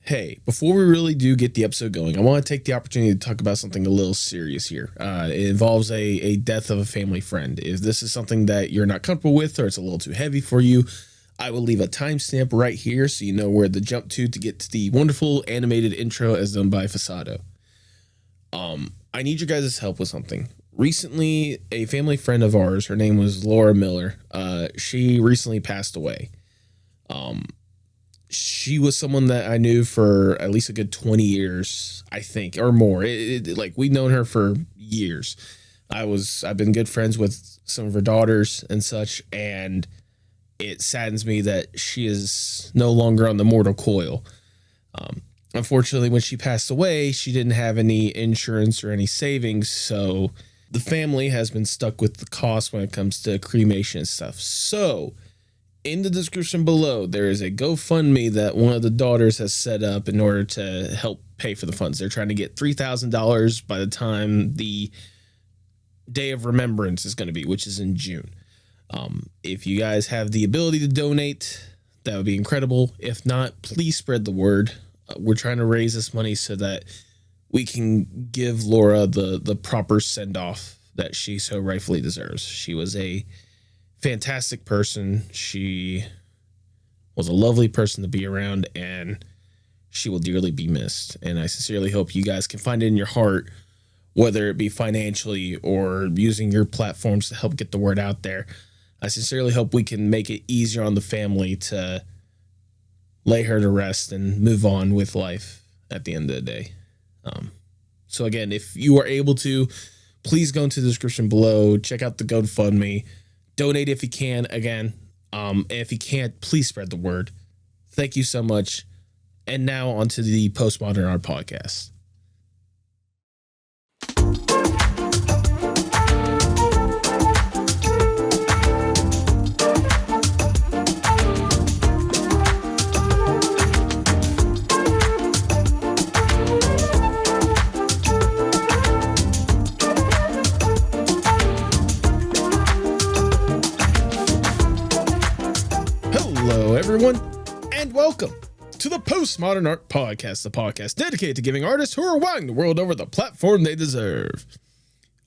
Hey, before we really do get the episode going, I want to take the opportunity to talk about something a little serious here. It involves a death of a family friend. If this is something that you're not comfortable with or it's a little too heavy for you, I will leave a timestamp right here so you know where to jump to get to the wonderful animated intro as done by Fasado. I need your guys' help with something. Recently, a family friend of ours, her name was Laura Miller, she recently passed away. She was someone that I knew for at least a good 20 years, I think, or more. Like we've known her for years. I've been good friends with some of her daughters and such, and it saddens me that she is no longer on the mortal coil. Unfortunately, when she passed away, she didn't have any insurance or any savings, so the family has been stuck with the cost when it comes to cremation and stuff. So in the description below, there is a GoFundMe that one of the daughters has set up in order to help pay for the funds. They're trying to get $3,000 by the time the Day of Remembrance is going to be, which is in June. If you guys have the ability to donate, that would be incredible. If not, please spread the word. We're trying to raise this money so that we can give Laura the proper send-off that she so rightfully deserves. She was a fantastic person. She was a lovely person to be around, and she will dearly be missed. And I sincerely hope you guys can find it in your heart, whether it be financially or using your platforms to help get the word out there. I sincerely hope we can make it easier on the family to lay her to rest and move on with life at the end of the day. So again, if you are able to, please go into the description below, check out the GoFundMe, donate if you can. Again, if you can't, please spread the word. Thank you so much. And now on to the Postmodern Art Podcast. Hello, everyone, and welcome to the Postmodern Art Podcast, the podcast dedicated to giving artists who are wowing the world over the platform they deserve.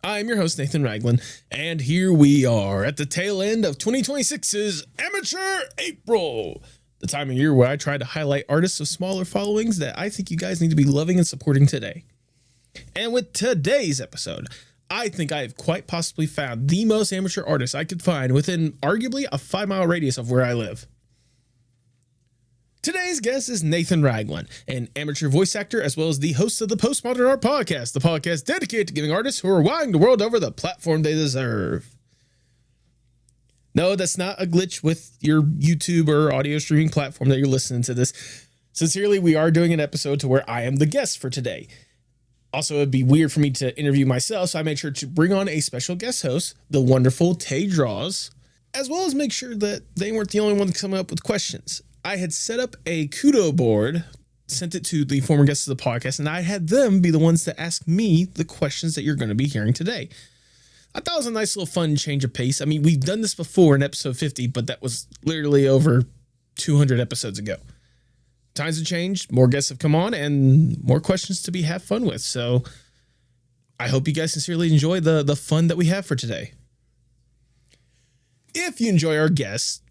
I'm your host, Nathan Ragland, and here we are at the tail end of 2026's Amateur April, the time of year where I try to highlight artists of smaller followings that I think you guys need to be loving and supporting today. And with today's episode, I think I have quite possibly found the most amateur artist I could find within arguably a 5-mile radius of where I live. Today's guest is Nathan Ragland, an amateur voice actor as well as the host of the Postmodern Art Podcast, the podcast dedicated to giving artists who are wowing the world over the platform they deserve. No, that's not a glitch with your YouTube or audio streaming platform that you're listening to this. Sincerely, we are doing an episode to where I am the guest for today. Also, it'd be weird for me to interview myself, so I made sure to bring on a special guest host, the wonderful Tae Draws, as well as make sure that they weren't the only ones coming up with questions. I had set up a kudo board, sent it to the former guests of the podcast, and I had them be the ones to ask me the questions that you're going to be hearing today. I thought it was a nice little fun change of pace. I mean, we've done this before in episode 50, but that was literally over 200 episodes ago. Times have changed, more guests have come on, and more questions to be have fun with. So I hope you guys sincerely enjoy the fun that we have for today. If you enjoy our guests,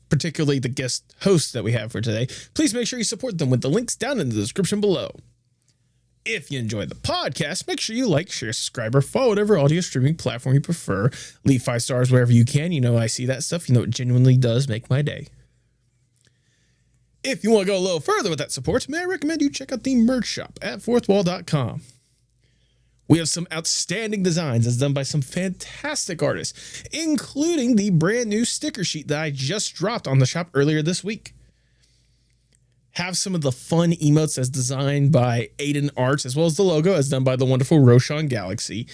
particularly the guest hosts that we have for today, please make sure you support them with the links down in the description below. If you enjoy the podcast, make sure you like, share, subscribe, or follow whatever audio streaming platform you prefer. Leave 5 stars wherever you can. You know, I see that stuff. You know, it genuinely does make my day. If you want to go a little further with that support, may I recommend you check out the merch shop at fourthwall.com. We have some outstanding designs as done by some fantastic artists, including the brand new sticker sheet that I just dropped on the shop earlier this week. Have some of the fun emotes as designed by Aiden Arts, as well as the logo as done by the wonderful Roshan Galaxy.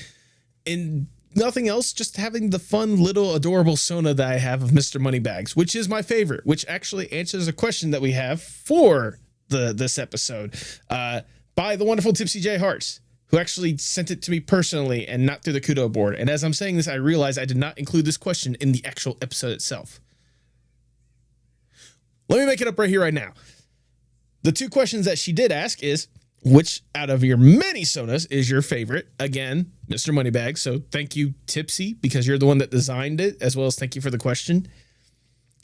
And nothing else, just having the fun little adorable Sona that I have of Mr. Moneybags, which is my favorite, which actually answers a question that we have for this episode by the wonderful TipsyJHearts, who actually sent it to me personally and not through the kudo board. And as I'm saying this, I realize I did not include this question in the actual episode itself. Let me make it up right here, right now. The two questions that she did ask is, which out of your many sonas is your favorite? Again, Mr. Moneybag. So thank you, Tipsy, because you're the one that designed it, as well as thank you for the question.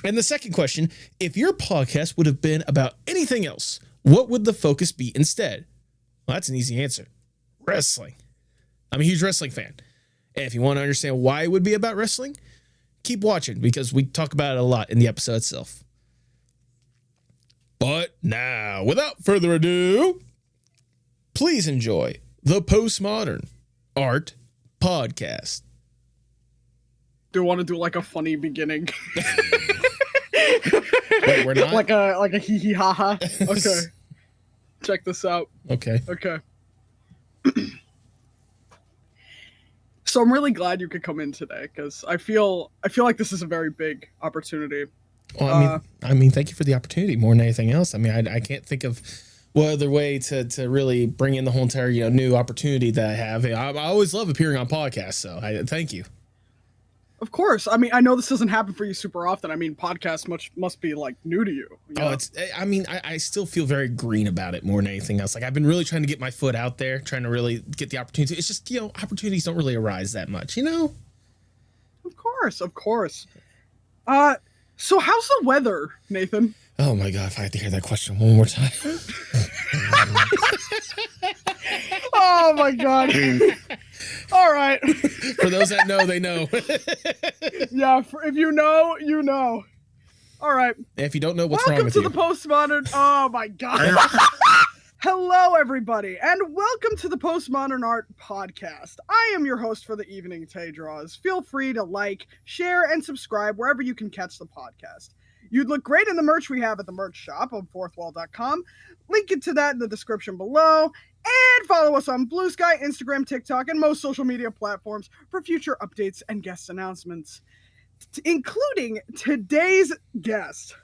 And the second question, if your podcast would have been about anything else, what would the focus be instead? Well, that's an easy answer. Wrestling. I'm a huge wrestling fan. And if you want to understand why it would be about wrestling, keep watching because we talk about it a lot in the episode itself. But now, without further ado, please enjoy the Postmodern Art Podcast. Do you want to do like a funny beginning? Wait, we're not? like a hee hee ha ha. Okay. Check this out. Okay. So I'm really glad you could come in today because I feel like this is a very big opportunity. Well, I mean, thank you for the opportunity more than anything else. I mean, I can't think of what other way to really bring in the whole entire new opportunity that I have. I always love appearing on podcasts, so thank you. Of course. I mean, I know this doesn't happen for you super often. I mean, podcasts must be like new to you. I still feel very green about it more than anything else. Like I've been really trying to get my foot out there, trying to really get the opportunity. It's just, opportunities don't really arise that much, Of course. So how's the weather, Nathan? Oh my God, if I had to hear that question one more time. Oh my God. All right. For those that know, they know. Yeah, if you know, you know. All right. And if you don't know, what's wrong with you? Welcome to the Postmodern. Oh my God. Hello, everybody, and welcome to the Postmodern Art Podcast. I am your host for the evening, Tae Draws. Feel free to like, share, and subscribe wherever you can catch the podcast. You'd look great in the merch we have at the merch shop on fourthwall.com. Link it to that in the description below. And follow us on Blue Sky, Instagram, TikTok, and most social media platforms for future updates and guest announcements, including today's guest.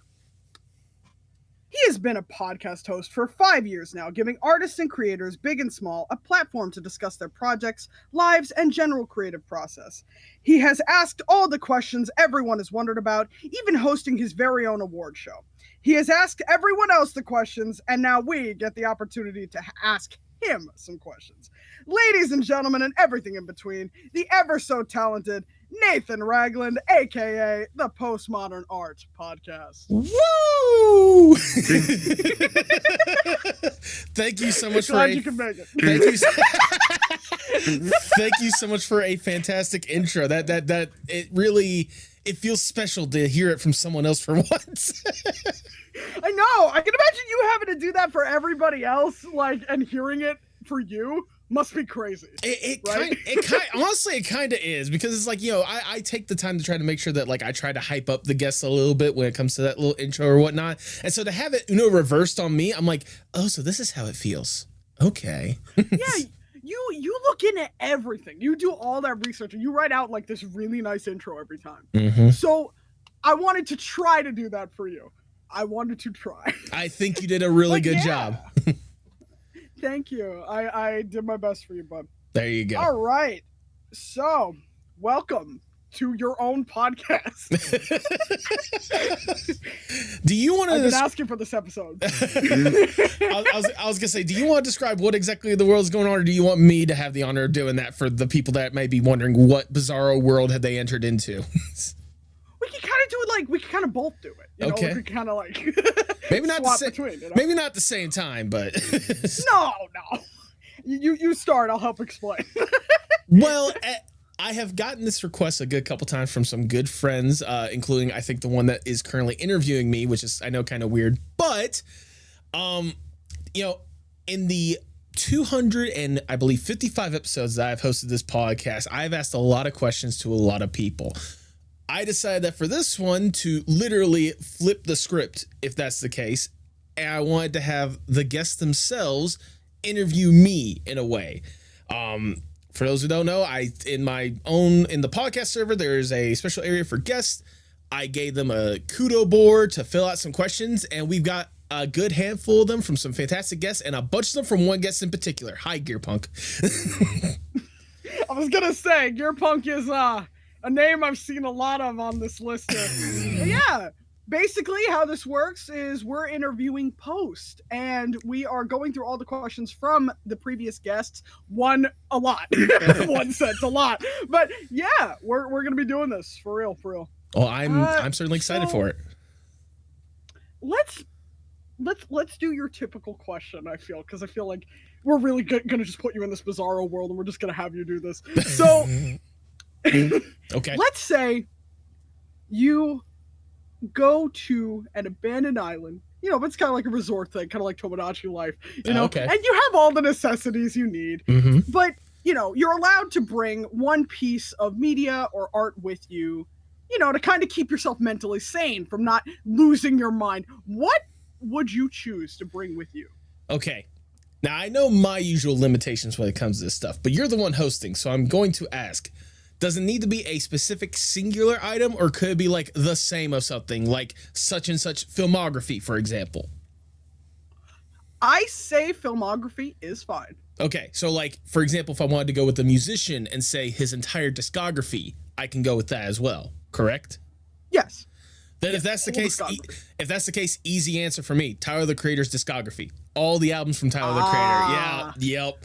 He has been a podcast host for 5 years now, giving artists and creators, big and small, a platform to discuss their projects, lives, and general creative process. He has asked all the questions everyone has wondered about, even hosting his very own award show. He has asked everyone else the questions, and now we get the opportunity to ask him some questions. Ladies and gentlemen, and everything in between, the ever so talented Nathan Ragland, aka the Postmodern Art Podcast. Woo! Thank you so much Glad you can make it. Thank you so much for a fantastic intro. That it feels special to hear it from someone else for once. I know. I can imagine you having to do that for everybody else, and hearing it for you must be crazy. Honestly, it kind of is, because it's like, I take the time to try to make sure that I try to hype up the guests a little bit when it comes to that little intro or whatnot. And so to have it, reversed on me, I'm like, oh, so this is how it feels. Okay. Yeah. You look into everything. You do all that research and you write out this really nice intro every time. Mm-hmm. So I wanted to try to do that for you. I think you did a really good job. Thank you. I did my best for you, bud. There you go. All right. So, welcome to your own podcast. Do you want to... I've been asking for this episode. I was going to say, do you want to describe what exactly the world is going on, or do you want me to have the honor of doing that for the people that may be wondering what bizarro world have they entered into? We can kind of do it we can kind of both do it. Okay. We could kind of maybe not swap the between. Maybe not the same time, but no. You start. I'll help explain. Well, I have gotten this request a good couple times from some good friends, including I think the one that is currently interviewing me, which is I know kind of weird, but in the 200 and I believe 55 episodes that I've hosted this podcast, I've asked a lot of questions to a lot of people. I decided that for this one to literally flip the script, if that's the case, and I wanted to have the guests themselves interview me in a way. For those who don't know, in the podcast server, there's a special area for guests. I gave them a kudo board to fill out some questions, and we've got a good handful of them from some fantastic guests, and a bunch of them from one guest in particular. Hi, Gear Punk. I was gonna say, Gear Punk is a name I've seen a lot of on this list. Yeah, basically how this works is we're interviewing post, and we are going through all the questions from the previous guests. One said a lot, but yeah, we're gonna be doing this for real. Well, I'm certainly excited for it. Let's do your typical question. I feel like we're really gonna just put you in this bizarro world, and we're just gonna have you do this. So, okay, let's say you go to an abandoned island, but it's kind of like a resort thing, kind of like Tomodachi Life, okay. And you have all the necessities you need, but you're allowed to bring one piece of media or art with you, to kind of keep yourself mentally sane from not losing your mind. What would you choose to bring with you? Okay. Now, I know my usual limitations when it comes to this stuff, but you're the one hosting, so I'm going to ask, does it need to be a specific singular item, or could it be like the same of something, like such and such filmography, for example? I say filmography is fine. Okay, so like, for example, if I wanted to go with the musician and say his entire discography, I can go with that as well, correct? Yes. Then if that's the case, easy answer for me. Tyler, the Creator's discography. All the albums from Tyler, the Creator. Yeah, yep.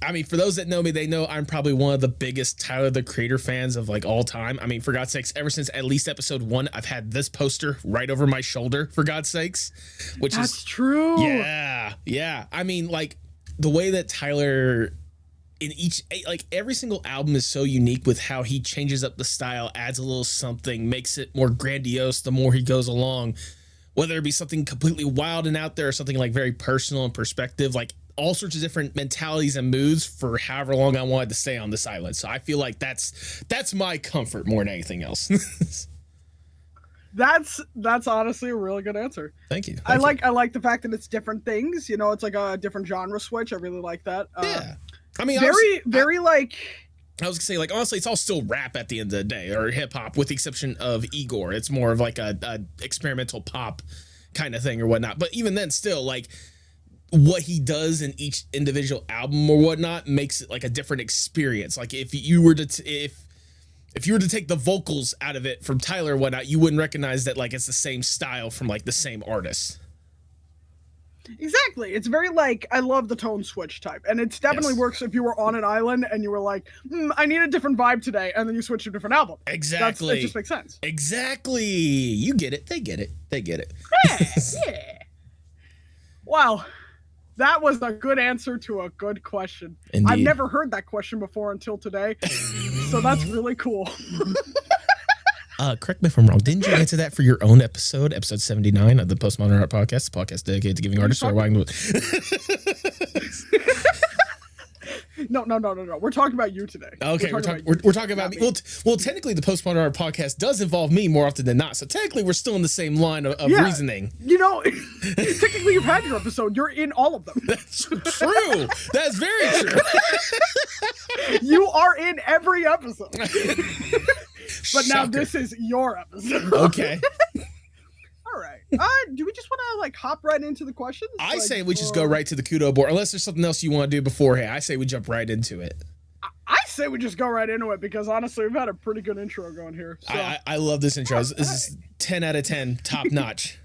I mean, for those that know me, they know I'm probably one of the biggest Tyler, the Creator fans of like all time. I mean, for God's sakes, ever since at least episode 1, I've had this poster right over my shoulder, for God's sakes. That's true. Yeah. I mean, like, the way that Tyler... every single album is so unique with how he changes up the style, adds a little something, makes it more grandiose the more he goes along, whether it be something completely wild and out there or something like very personal and perspective, like all sorts of different mentalities and moods for however long I wanted to stay on this island. So I feel like that's my comfort more than anything else. That's honestly a really good answer. Thank you. I like the fact that it's different things, it's like a different genre switch. I really like that. Yeah. I mean, I was gonna say, like, honestly, it's all still rap at the end of the day, or hip hop, with the exception of Igor. It's more of like a experimental pop kind of thing or whatnot. But even then, still, like, what he does in each individual album or whatnot makes it like a different experience. Like, if you were to take the vocals out of it from Tyler or whatnot, you wouldn't recognize that like it's the same style from like the same artist. Exactly. It's very like, I love the tone switch type, and it definitely works if you were on an island and you were like, I need a different vibe today, and then you switch to a different album. Exactly. It just makes sense. Exactly. You get it. They get it. Yeah. Wow. That was a good answer to a good question. Indeed. I've never heard that question before until today, so that's really cool. Correct me if I'm wrong. Didn't you answer that for your own episode 79 of the Postmodern Art Podcast, the podcast dedicated to giving artists who are wide. No. We're talking about you today. Okay, we're talking about me. Well, technically, the Postmodern Art Podcast does involve me more often than not. So technically, we're still in the same line of reasoning. Technically, you've had your episode. You're in all of them. That's true. That's very true. You are in every episode. But now this is your episode. Okay. All right. Do we just want to like hop right into the questions? I say we just go right to the kudo board, unless there's something else you want to do beforehand. I say we jump right into it. I say we just go right into it because honestly, we've had a pretty good intro going here. So. I love this intro. This is 10 out of 10, top notch.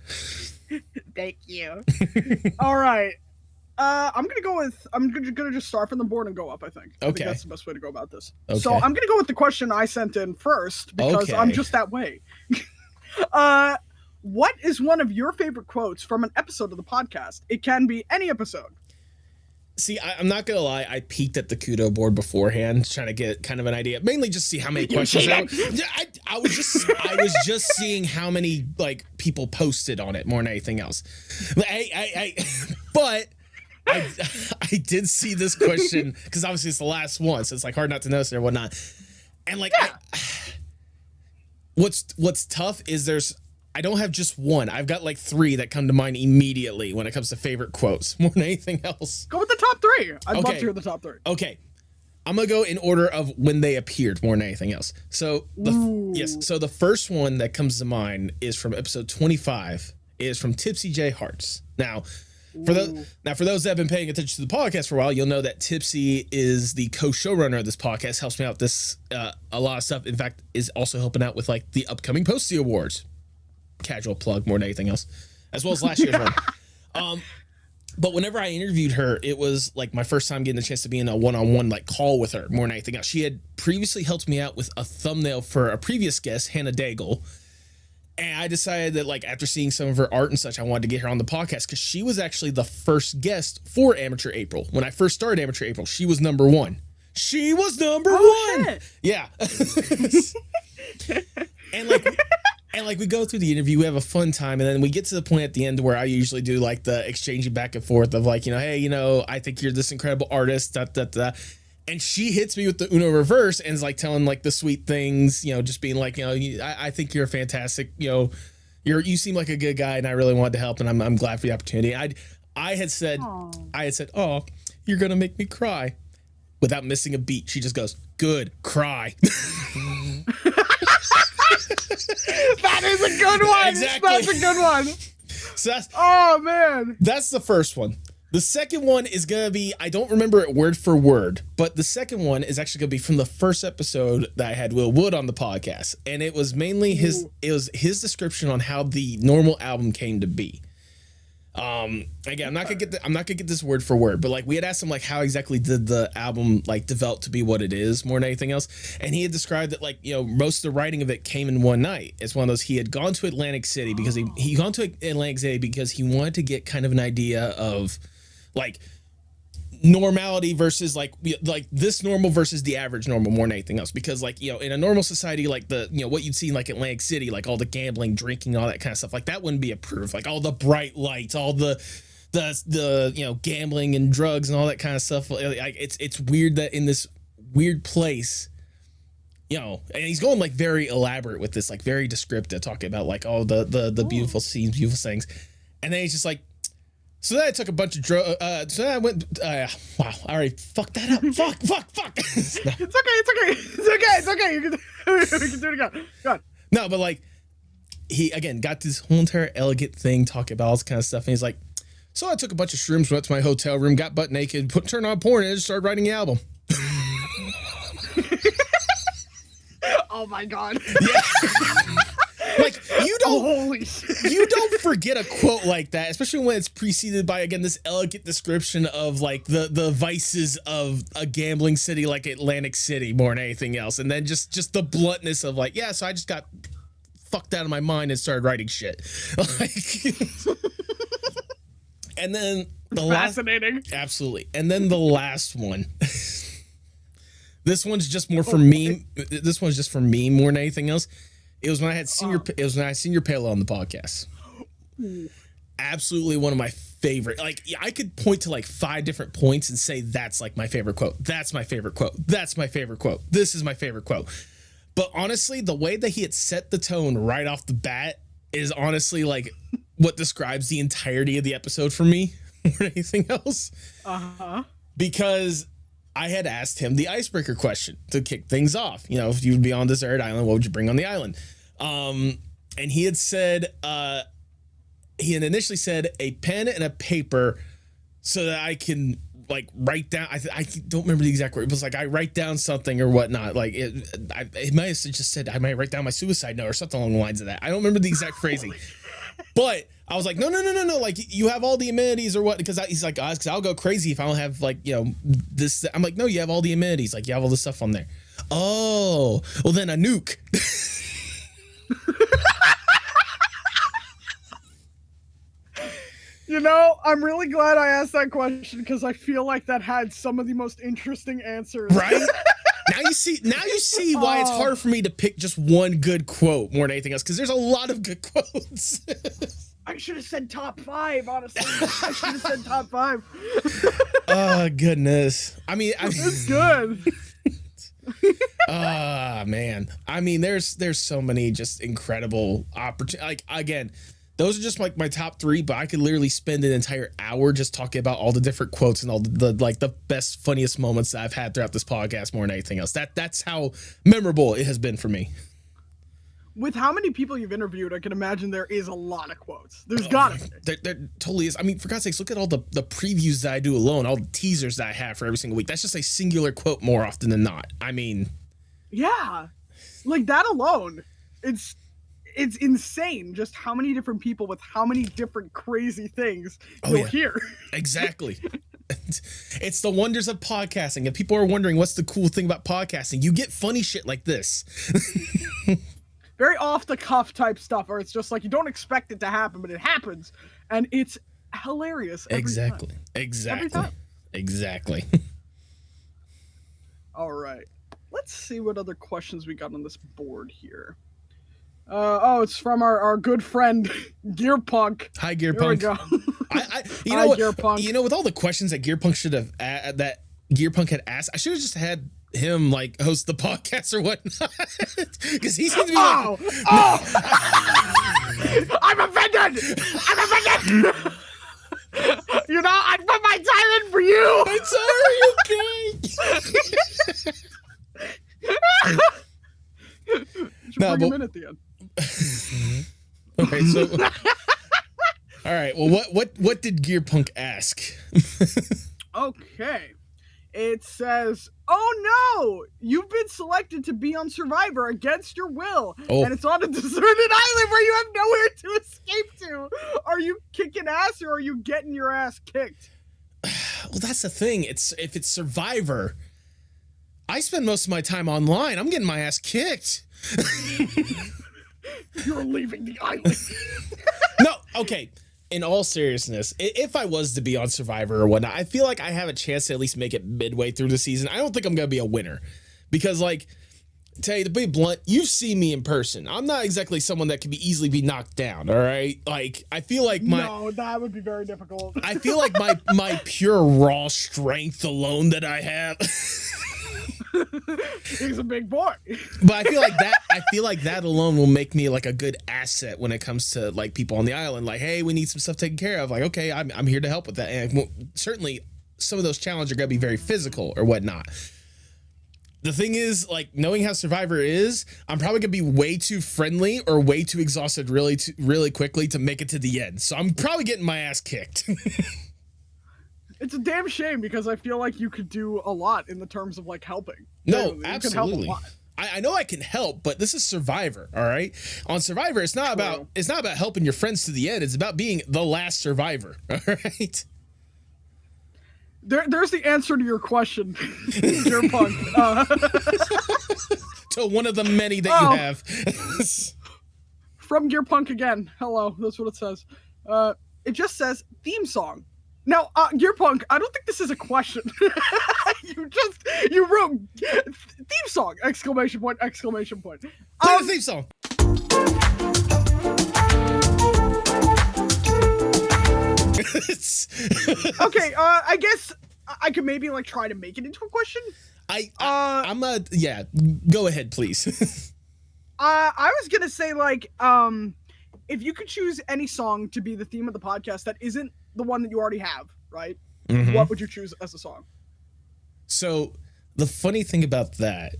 Thank you. All right. I'm gonna just start from the board and go up. I think that's the best way to go about this. Okay. So I'm gonna go with the question I sent in first because I'm just that way. What is one of your favorite quotes from an episode of the podcast? It can be any episode. See, I'm not gonna lie. I peeked at the kudo board beforehand, trying to get kind of an idea, mainly just see how many questions. I was just seeing how many like people posted on it more than anything else. But I did see this question because obviously it's the last one, so it's like hard not to notice it or whatnot. And like, what's tough is I don't have just one. I've got like 3 that come to mind immediately when it comes to favorite quotes more than anything else. Go with the top 3. I'd love to hear the top 3. Okay. I'm going to go in order of when they appeared more than anything else. So the first one that comes to mind is from episode 25. It is from TipsyJHearts. Now, for those that have been paying attention to the podcast for a while, you'll know that Tipsy is the co-showrunner of this podcast, helps me out with a lot of stuff. In fact, is also helping out with like the upcoming Posty Awards. casual plug more than anything else, as well as last year's one. But whenever I interviewed her, it was like my first time getting the chance to be in a one-on-one like call with her more than anything else. She had previously helped me out with a thumbnail for a previous guest, Hannah Daigle. And I decided that like after seeing some of her art and such, I wanted to get her on the podcast because she was actually the first guest for Amateur April. When I first started Amateur April, she was number one. She was number one. Shit. Yeah. And we go through the interview, we have a fun time, and then we get to the point at the end where I usually do like the exchanging back and forth of like, hey, I think you're this incredible artist, and she hits me with the Uno reverse and is like telling like the sweet things, just being like, I think you're fantastic, you seem like a good guy, and I really wanted to help, and I'm glad for the opportunity. I had said, oh, you're gonna make me cry, without missing a beat. She just goes, good, cry. That is a good one. Exactly. That's a good one. So oh man, that's the first one. The second one is gonna be, I don't remember it word for word, but the second one is actually gonna be from the first episode that I had Will Wood on the podcast, and it was mainly his description on how the normal album came to be. Again, I'm not gonna get this word for word, but like we had asked him like how exactly did the album like develop to be what it is more than anything else, and he had described that like most of the writing of it came in one night. It's one of those, he had gone to Atlantic City because he gone to Atlantic City because he wanted to get kind of an idea of like normality versus like this normal versus the average normal more than anything else, because like in a normal society like the what you'd see in like Atlantic City, like all the gambling, drinking, all that kind of stuff, like that wouldn't be approved, like all the bright lights, all the gambling and drugs and all that kind of stuff. Like it's weird that in this weird place, and he's going like very elaborate with this, like very descriptive, talking about like all the beautiful scenes, beautiful things, and then he's just like, so then I took a bunch of drugs. So then I went. Wow, I already fucked that up. Fuck. It's okay. You can do it again. Go on. No, but like he again got this whole entire elegant thing, talking about all this kind of stuff, and he's like, so I took a bunch of shrooms, went to my hotel room, got butt naked, turned on porn, and just started writing the album. Oh my god. Yeah. Like you don't forget a quote like that, especially when it's preceded by again this elegant description of like the vices of a gambling city like Atlantic City more than anything else, and then just the bluntness of like, so I just got fucked out of my mind and started writing shit. Like, and then the fascinating. Absolutely, and then the last one. This one's just more for me. This one's just for me more than anything else. It was when I had Senior Palo on the podcast. Absolutely one of my favorite. Like I could point to like 5 different points and say that's like my favorite quote. That's my favorite quote. That's my favorite quote. This is my favorite quote. But honestly, the way that he had set the tone right off the bat is honestly like what describes the entirety of the episode for me more than anything else. Because I had asked him the icebreaker question to kick things off. If you would be on a desert island, what would you bring on the island? And he had said, he had initially said a pen and a paper so that I can like write down. I don't remember the exact word. It was like I write down something or whatnot. Like it might have just said I might write down my suicide note or something along the lines of that. I don't remember the exact phrasing, but I was like, no. Like you have all the amenities or what? Because he's like, because I'll go crazy if I don't have like, this. I'm like, no, you have all the amenities. Like you have all this stuff on there. Oh, well then a nuke. I'm really glad I asked that question because I feel like that had some of the most interesting answers. Right? Now you see why it's hard for me to pick just one good quote more than anything else, because there's a lot of good quotes. I should have said top 5, honestly. I should have said top 5. Oh, goodness. I mean it's good. Man. I mean, there's so many just incredible opportunities. Like, again, those are just like my top 3, but I could literally spend an entire hour just talking about all the different quotes and all the best, funniest moments that I've had throughout this podcast more than anything else. That's how memorable it has been for me. With how many people you've interviewed, I can imagine there is a lot of quotes. There's gotta be. There totally is. I mean, for God's sakes, look at all the previews that I do alone, all the teasers that I have for every single week. That's just a singular quote more often than not. I mean, yeah, like that alone, it's it's insane just how many different people with how many different crazy things you'll hear. Exactly. It's the wonders of podcasting. If people are wondering what's the cool thing about podcasting, you get funny shit like this. Very off the cuff type stuff, or it's just like you don't expect it to happen, but it happens, and it's hilarious. Exactly. Time. Exactly. Every time. Exactly. All right. Let's see what other questions we got on this board here. It's from our good friend Gearpunk. Hi, Gearpunk. There we go. You know what, Gearpunk. You know, with all the questions that Gearpunk should have that Gearpunk had asked, I should have just had him like host the podcast or whatnot, because he seems to be I'm offended. You know, I put my time in for you. I'm sorry, okay. No, bring him in at the end. Okay, so all right. Well, what did Gearpunk ask? Okay. It says, "Oh no, you've been selected to be on Survivor against your will, and it's on a deserted island where you have nowhere to escape to. Are you kicking ass or are you getting your ass kicked?" Well, that's the thing. If it's Survivor, I spend most of my time online. I'm getting my ass kicked. You're leaving the island. No, okay. In all seriousness, if I was to be on Survivor or whatnot, I feel like I have a chance to at least make it midway through the season. I don't think I'm going to be a winner because, like, tell you to be blunt, you've seen me in person. I'm not exactly someone that can easily be knocked down. All right. Like, I feel like no, that would be very difficult. I feel like my pure raw strength alone that I have. He's a big boy. But I feel like that alone will make me like a good asset when it comes to like people on the island. Like, hey, we need some stuff taken care of. Like, okay, I'm here to help with that. And certainly some of those challenges are going to be very physical or whatnot. The thing is, like, knowing how Survivor is, I'm probably going to be way too friendly or way too exhausted really quickly to make it to the end. So I'm probably getting my ass kicked. It's a damn shame because I feel like you could do a lot in the terms of like helping. No, absolutely. Help a lot. I know I can help, but this is Survivor, all right? On Survivor, it's not about helping your friends to the end. It's about being the last survivor, all right? There's the answer to your question, Gearpunk. To one of the many that you have. From Gearpunk again. Hello, that's what it says. It just says theme song. Now, Gearpunk, I don't think this is a question. You wrote theme song! Exclamation point! Play the theme song. Okay, I guess I could maybe like try to make it into a question. Go ahead, please. I was gonna say like, if you could choose any song to be the theme of the podcast that isn't the one that you already have, right? Mm-hmm. What would you choose as a song? So the funny thing about that,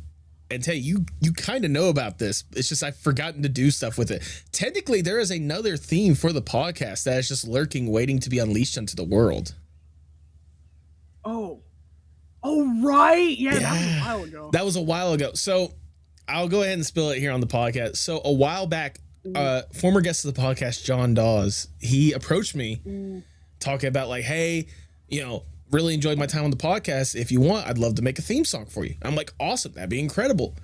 and Tay, you kind of know about this. It's just I've forgotten to do stuff with it. Technically, there is another theme for the podcast that is just lurking, waiting to be unleashed onto the world. Oh, right. Yeah, that was a while ago. That was a while ago. So I'll go ahead and spill it here on the podcast. So a while back, former guest of the podcast, Tae Draws, he approached me talking about like, hey, you know, really enjoyed my time on the podcast. If you want, I'd love to make a theme song for you. I'm like, awesome. That'd be incredible.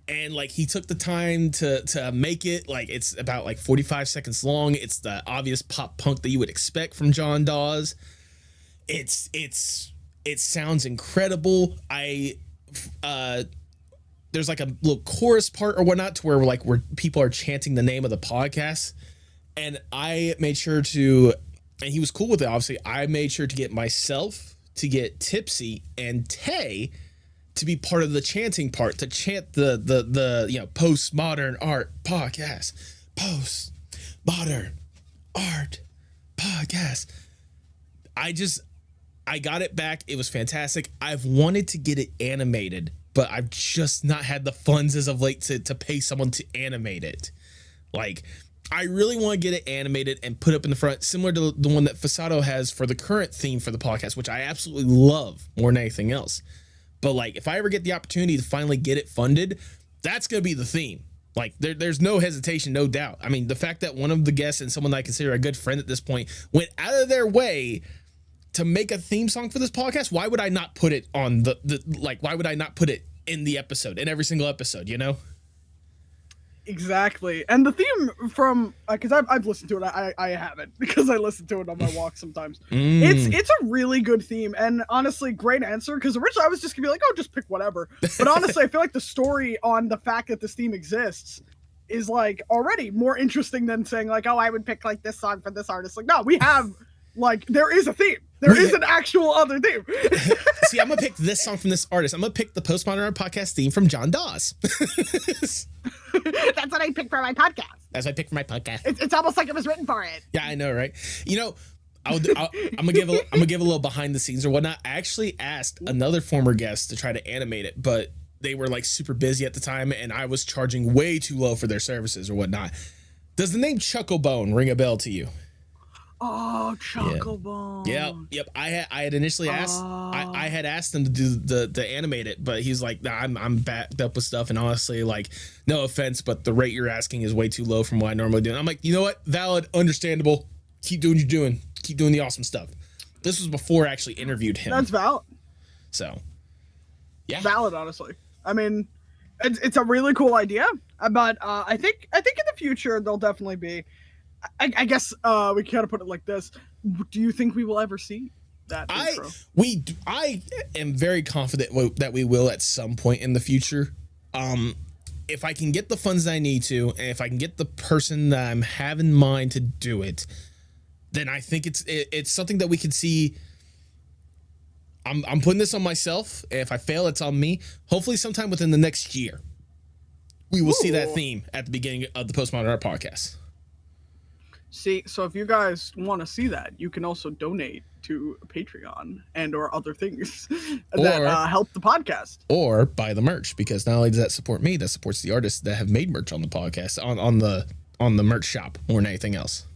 And like, he took the time to make it. Like, it's about like 45 seconds long. It's the obvious pop punk that you would expect from Tae Draws. It sounds incredible. There's like a little chorus part or whatnot to where people are chanting the name of the podcast. And I made sure to, and he was cool with it, obviously. I made sure to get myself, to get Tipsy and Tae to be part of the chanting part, to chant the postmodern art podcast. Postmodern art podcast. I got it back. It was fantastic. I've wanted to get it animated, but I've just not had the funds as of late to pay someone to animate it. Like, I really want to get it animated and put up in the front, similar to the one that Fasato has for the current theme for the podcast, which I absolutely love more than anything else. But like, if I ever get the opportunity to finally get it funded, that's going to be the theme. Like there's no hesitation, no doubt. I mean, the fact that one of the guests and someone that I consider a good friend at this point went out of their way to make a theme song for this podcast, why would I not put it on why would I not put it in the episode, in every single episode, you know? Exactly. And the theme from, because I've listened to it, I haven't, because I listen to it on my walk sometimes. It's a really good theme, and honestly, great answer, because originally I was just gonna be like, oh, just pick whatever. But honestly, I feel like the story on the fact that this theme exists is like already more interesting than saying like, oh, I would pick like this song for this artist. Like, no, we have, like, there is a theme. There is an actual other theme. See, I'm going to pick this song from this artist. I'm going to pick the Postmodern Art Podcast theme from John Dawes. That's what I picked for my podcast. That's what I picked for my podcast. It's almost like it was written for it. Yeah, I know, right? You know, I'm gonna give a little behind the scenes or whatnot. I actually asked another former guest to try to animate it, but they were like super busy at the time, and I was charging way too low for their services or whatnot. Does the name Chucklebone ring a bell to you? Oh, Chucklebone. Yep. I had initially asked. I had asked him to do the animate it, but he's like, nah, I'm backed up with stuff, and honestly, like, no offense, but the rate you're asking is way too low from what I normally do. And I'm like, you know what? Valid, understandable. Keep doing what you're doing. Keep doing the awesome stuff. This was before I actually interviewed him. That's valid. So, yeah, valid. Honestly, I mean, it's a really cool idea, but I think in the future there'll definitely be. I guess we kind of put it like this. Do you think we will ever see that intro? I am very confident that we will at some point in the future. If I can get the funds that I need to, and if I can get the person that I'm have in mind to do it, then I think it's something that we could see. I'm putting this on myself. If I fail, it's on me. Hopefully sometime within the next year, we will see that theme at the beginning of the Postmodern Art Podcast. See, so if you guys want to see that, you can also donate to Patreon and or other things that help the podcast. Or buy the merch, because not only does that support me, that supports the artists that have made merch on the podcast, on the merch shop more than anything else.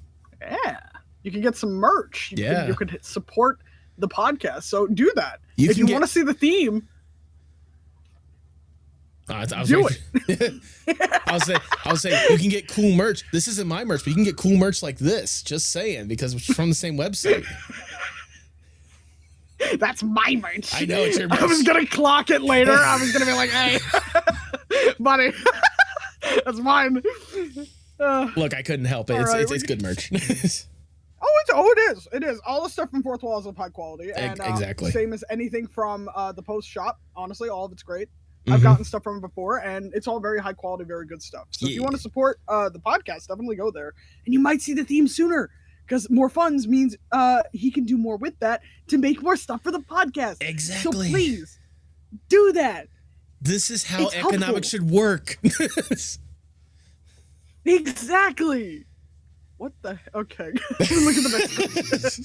Yeah. You can get some merch. You could support the podcast. So do that. If you want to see the theme, do it. I'll say you can get cool merch. This isn't my merch, but you can get cool merch like this. Just saying, because it's from the same website. That's my merch. I know it's your merch. I was gonna clock it later. I was gonna be like, "Hey, buddy, that's mine." Look, I couldn't help it. It's good merch. It is. All the stuff from Fourth Wall is of high quality, and exactly same as anything from the Post shop. Honestly, all of it's great. I've gotten stuff from it before, and it's all very high quality, very good stuff. So if you want to support the podcast, definitely go there. And you might see the theme sooner, because more funds means he can do more with that to make more stuff for the podcast. Exactly. So please, do that. This is how economics should work. Exactly. What the? Okay. Look at the next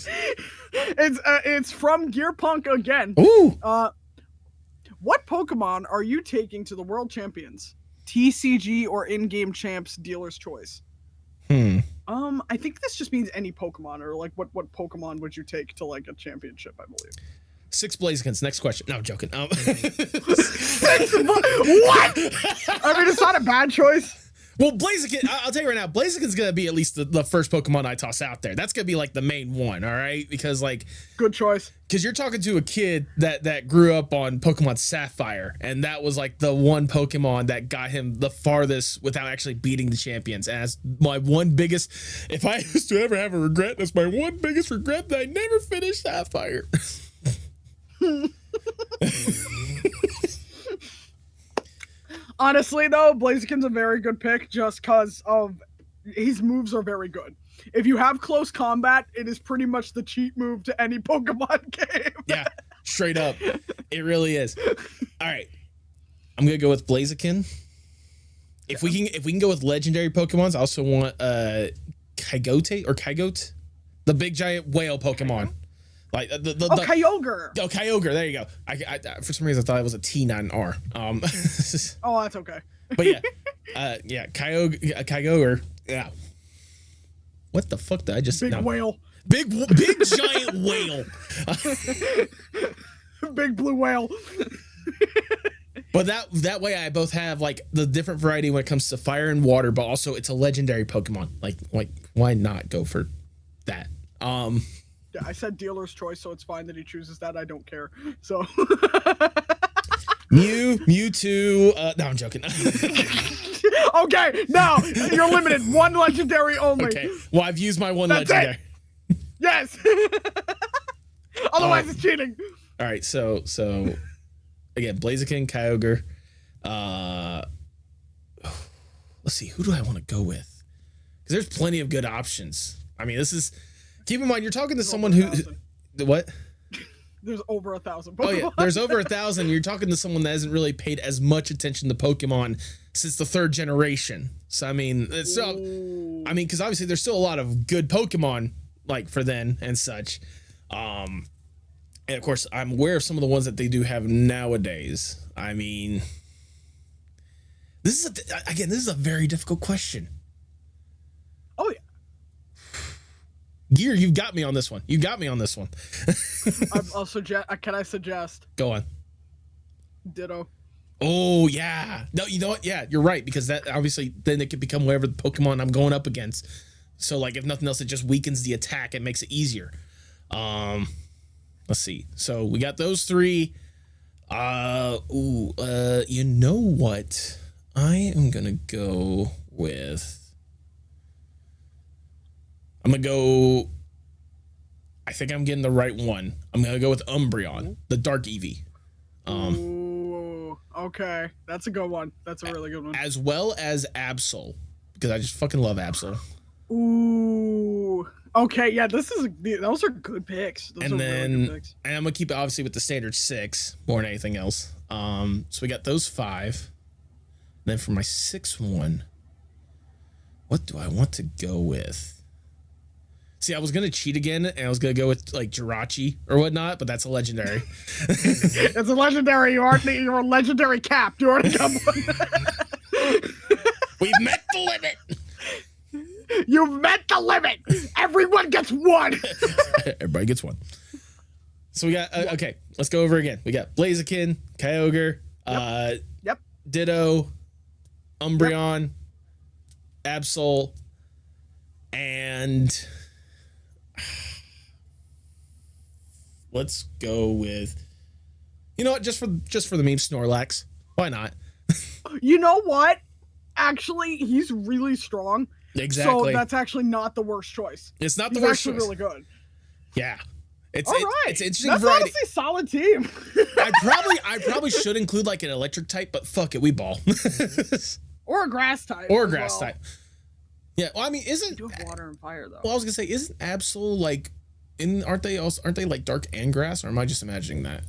one. It's from Gear Punk again. Ooh. What Pokemon are you taking to the World Champions? TCG or in-game champs, dealer's choice? I think this just means any Pokemon, or like what Pokemon would you take to like a championship, I believe. 6 Blazikens. Next question. No, I'm joking. What? I mean, it's not a bad choice. Well, Blaziken, I'll tell you right now, Blaziken's going to be at least the first Pokemon I toss out there. That's going to be like the main one, all right? Because like... Good choice. Because you're talking to a kid that grew up on Pokemon Sapphire, and that was like the one Pokemon that got him the farthest without actually beating the champions. And that's my one biggest... If I used to ever have a regret, that's my one biggest regret, that I never finished Sapphire. Honestly, though, Blaziken's a very good pick just because of his moves are very good. If you have close combat, it is pretty much the cheat move to any Pokemon game. Yeah, straight up. It really is. All right. I'm going to go with Blaziken. If we can go with legendary Pokemons, I also want Kyogre, the big giant whale Pokemon. Like Kyogre. Oh, Kyogre. There you go. I for some reason I thought it was a T, not an R. Oh, that's okay. But yeah, Kyogre. Yeah. What the fuck did I just? Big whale. Big giant whale. Big blue whale. Well, that way I both have like the different variety when it comes to fire and water, but also it's a legendary Pokemon. Like why not go for that? Yeah, I said dealer's choice, so it's fine that he chooses that. I don't care. So Mewtwo. No, I'm joking. Okay, no, you're limited. One legendary only. Okay. Well, I've used my one That's legendary. It. Yes. Otherwise, it's cheating. All right, so again, Blaziken, Kyogre. Let's see, who do I want to go with? Because there's plenty of good options. I mean, this is. Keep in mind, you're talking to someone who. What? There's over 1,000 Pokemon. Oh yeah, there's over 1,000. You're talking to someone that hasn't really paid as much attention to Pokemon since the 3rd generation. So I mean, because obviously there's still a lot of good Pokemon like for then and such. And of course, I'm aware of some of the ones that they do have nowadays. I mean, this is a very difficult question. Oh yeah. Gear, you've got me on this one. I'll suggest. Can I suggest? Go on. Ditto. Oh yeah. No, you know what? Yeah, you're right, because that obviously then it could become whatever the Pokemon I'm going up against. So like if nothing else, it just weakens the attack. It makes it easier. Let's see. So we got those 3. You know what? I am gonna go with. I'm gonna go. I think I'm getting the right one. I'm gonna go with Umbreon, the Dark Eevee. Ooh, okay, that's a good one. That's a really good one. As well as Absol, because I just fucking love Absol. Ooh, okay, yeah, those are good picks. Those and are then, really good picks. And I'm gonna keep it obviously with the standard 6 more than anything else. So we got those 5. And then for my 6th one, what do I want to go with? See, I was gonna cheat again, and I was gonna go with like Jirachi or whatnot, but that's a legendary. It's a legendary. You're a legendary cap. You already got one. We've met the limit. You've met the limit. Everyone gets one. Everybody gets one. So we got okay. Let's go over again. We got Blaziken, Kyogre, Yep. Ditto, Umbreon, Absol, and. Let's go with, you know what? Just for the meme, Snorlax. Why not? You know what? Actually, he's really strong. Exactly. So that's actually not the worst choice. It's not the worst choice. He's actually really good. Yeah. It's all right. It's interesting. That's variety. honestly a solid team. I probably should include like an electric type, but fuck it, we ball. Or a grass type. Or a grass type. Yeah. Well, I mean, you do have water and fire though. Well, I was gonna say, isn't Absol like? Aren't they like dark and grass, or am I just imagining that?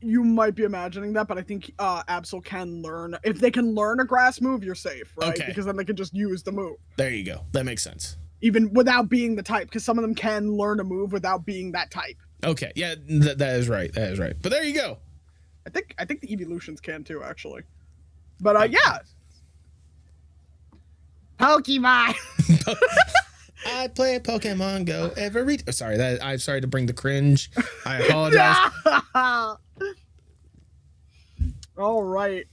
You might be imagining that, but I think Absol can learn. If they can learn a grass move, you're safe, right? Okay. Because then they can just use the move. There you go. That makes sense. Even without being the type, because some of them can learn a move without being that type. Okay. Yeah, that is right. That is right. But there you go. I think the evolutions can too, actually. But yeah. Pokemon. I play Pokemon Go every. Sorry, I'm sorry to bring the cringe. I apologize. All right.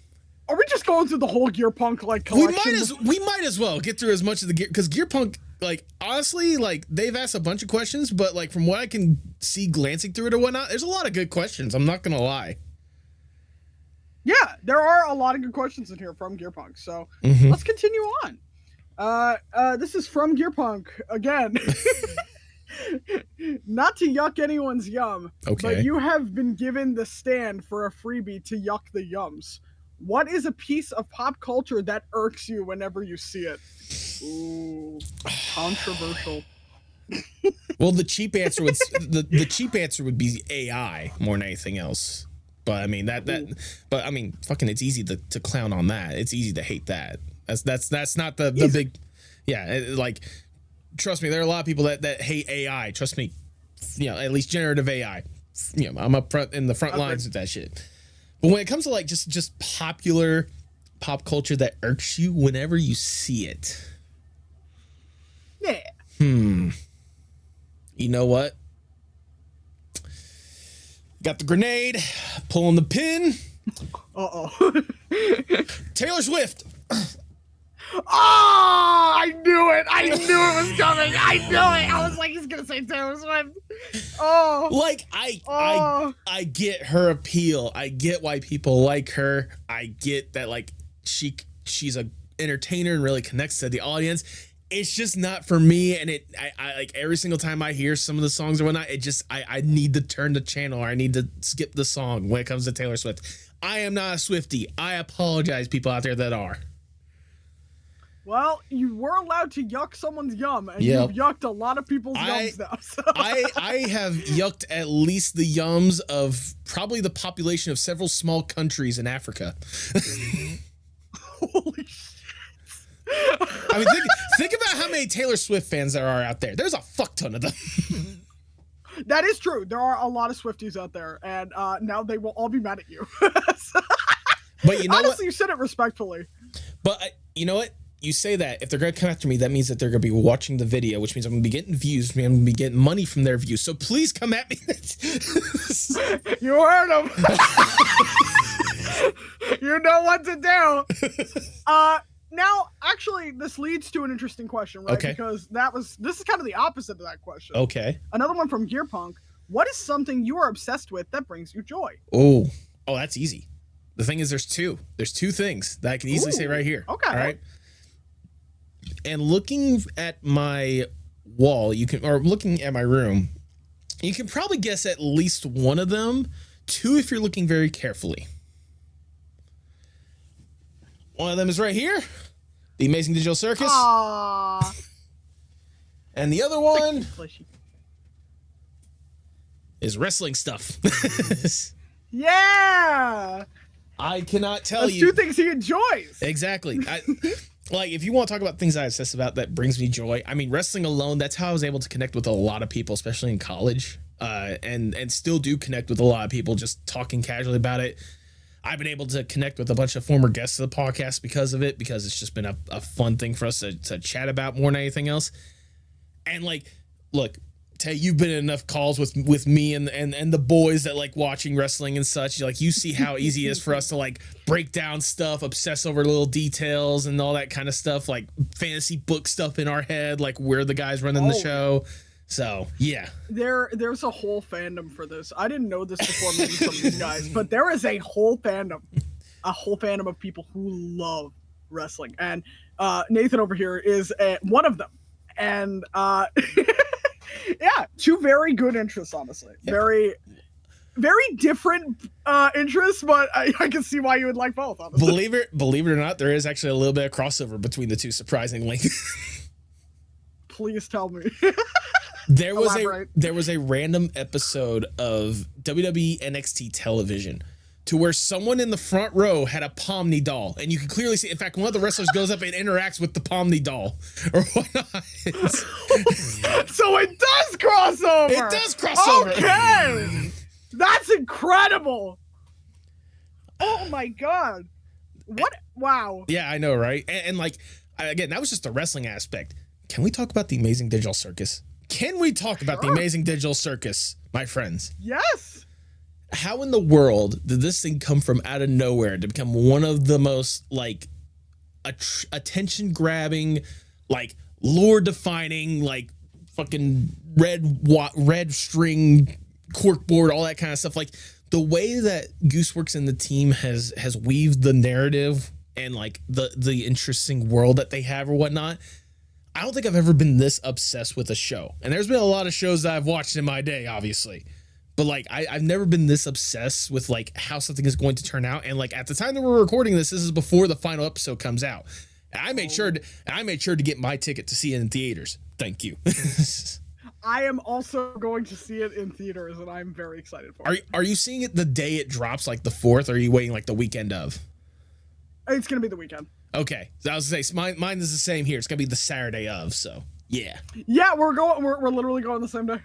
Are we just going through the whole Gearpunk like collection? We might as well get through as much of the gear, because Gearpunk, like, honestly, like, they've asked a bunch of questions, but like from what I can see glancing through it or whatnot, there's a lot of good questions. I'm not gonna lie. Yeah, there are a lot of good questions in here from Gearpunk. So let's continue on. This is from Gearpunk again. Not to yuck anyone's yum, but you have been given the stand for a freebie to yuck the yums. What is a piece of pop culture that irks you whenever you see it? Ooh, controversial. Well, the cheap answer would the cheap answer would be AI more than anything else. But I mean but I mean, fucking, it's easy to clown on that. It's easy to hate that. That's not the big, like, trust me, there are a lot of people that hate AI. Trust me, at least generative AI. I'm up front in the front lines with that shit. But when it comes to like just popular pop culture that irks you whenever you see it, you know what? Got the grenade, pulling the pin, Uh-oh. Taylor Swift. Oh, I knew it. I knew it was coming. I knew it. I was like, he's going to say Taylor Swift. Oh. Like, I get her appeal. I get why people like her. I get that, like, she's a entertainer and really connects to the audience. It's just not for me. And I like every single time I hear some of the songs or whatnot, I need to turn the channel or I need to skip the song when it comes to Taylor Swift. I am not a Swiftie. I apologize, people out there that are. Well, you were allowed to yuck someone's yum, and you've yucked a lot of people's yums now. So. I have yucked at least the yums of probably the population of several small countries in Africa. Holy shit. I mean, think about how many Taylor Swift fans there are out there. There's a fuck ton of them. That is true. There are a lot of Swifties out there, and now they will all be mad at you. But you know honestly, what? you said it respectfully. But you know what? You say that if they're going to come after me, that means that they're going to be watching the video, which means I'm going to be getting views. I'm going to be getting money from their views. So please come at me. You heard them. You know what to do. Now, actually, this leads to an interesting question, right? Okay. Because this is kind of the opposite of that question. Okay. Another one from Gearpunk. What is something you are obsessed with that brings you joy? Oh, that's easy. The thing is, there's two things that I can easily say right here. Okay. All right. And looking at my wall, or looking at my room, you can probably guess at least one of them. Two, if you're looking very carefully. One of them is right here, The Amazing Digital Circus. Aww. And the other one is wrestling stuff. Yeah. I cannot tell That's you. two things he enjoys. Exactly. Like, if you want to talk about things I obsess about that brings me joy, I mean, wrestling alone, that's how I was able to connect with a lot of people, especially in college, and still do connect with a lot of people just talking casually about it. I've been able to connect with a bunch of former guests of the podcast because of it, because it's just been a fun thing for us to chat about more than anything else. And, like, look, Tay, you've been in enough calls with me and the boys that like watching wrestling and such. Like, you see how easy it is for us to like break down stuff, obsess over little details and all that kind of stuff, like fantasy book stuff in our head, like we're the guys running the show. So yeah, there's a whole fandom for this. I didn't know this before meeting some of these guys, but there is a whole fandom of people who love wrestling, and Nathan over here is one of them, and yeah, two very good interests, honestly. Yeah. Very different interests, but I can see why you would like both, honestly. Believe it or not, there is actually a little bit of crossover between the two, surprisingly. Please tell me. There was a random episode of WWE NXT television to where someone in the front row had a Pomni doll, and you can clearly see. In fact, one of the wrestlers goes up and interacts with the Pomni doll or whatnot. So it does cross over. It does cross over. Okay, that's incredible. Oh my god! What? Wow. Yeah, I know, right? And like, again, that was just the wrestling aspect. Can we talk about the Amazing Digital Circus? Can we talk about the Amazing Digital Circus, my friends? Yes. How in the world did this thing come from out of nowhere to become one of the most like attention grabbing, like lore defining, like fucking red string corkboard, all that kind of stuff? Like the way that Gooseworks and the team has weaved the narrative and like the interesting world that they have or whatnot. I don't think I've ever been this obsessed with a show. And there's been a lot of shows that I've watched in my day, obviously. But like, I've never been this obsessed with like how something is going to turn out. And like at the time that we're recording this is before the final episode comes out. And I made sure to get my ticket to see it in theaters. Thank you. I am also going to see it in theaters, and I'm very excited for it. Are you seeing it the day it drops, like the 4th, or are you waiting like the weekend of? It's gonna be the weekend. Okay, so I was gonna say mine is the same here. It's gonna be the Saturday of, so yeah. Yeah, we're literally going the same day.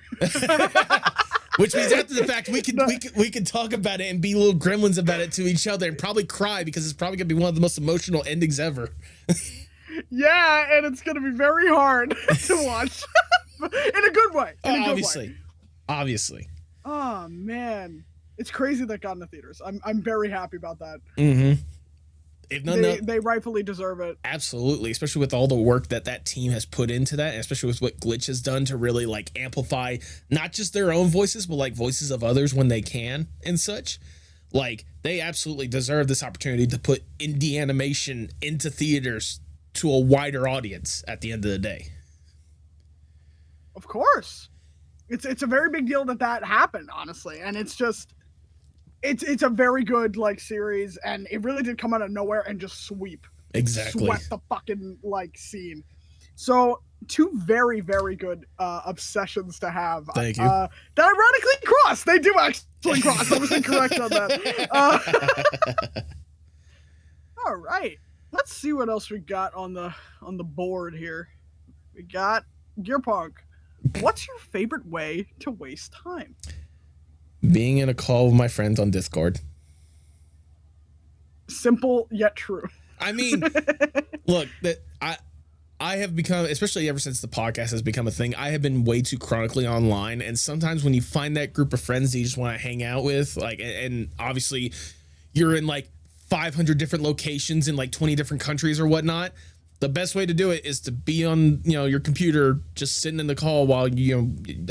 Which means after the fact we can talk about it and be little gremlins about it to each other and probably cry because it's probably gonna be one of the most emotional endings ever. Yeah, and it's gonna be very hard to watch. In a good way. Obviously. Oh man. it's crazy that got into theaters. I'm very happy about that. Mm-hmm. They rightfully deserve it. Absolutely, especially with all the work that team has put into that, and especially with what Glitch has done to really like amplify not just their own voices, but like voices of others when they can and such. Like, they absolutely deserve this opportunity to put indie animation into theaters to a wider audience at the end of the day. Of course. It's a very big deal that happened, honestly. And it's just, it's a very good, like, series, and it really did come out of nowhere and just sweep. Exactly. Swept the fucking, like, scene. So, two very, very good obsessions to have. Thank you. That ironically cross. They do actually cross. I was incorrect on that. All right. Let's see what else we got on the board here. We got Gearpunk. What's your favorite way to waste time? Being in a call with my friends on Discord. Simple yet true. I mean, look, I have become, especially ever since the podcast has become a thing, I have been way too chronically online. And sometimes when you find that group of friends that you just want to hang out with, like, and obviously you're in like 500 different locations in like 20 different countries or whatnot, the best way to do it is to be on, your computer, just sitting in the call while,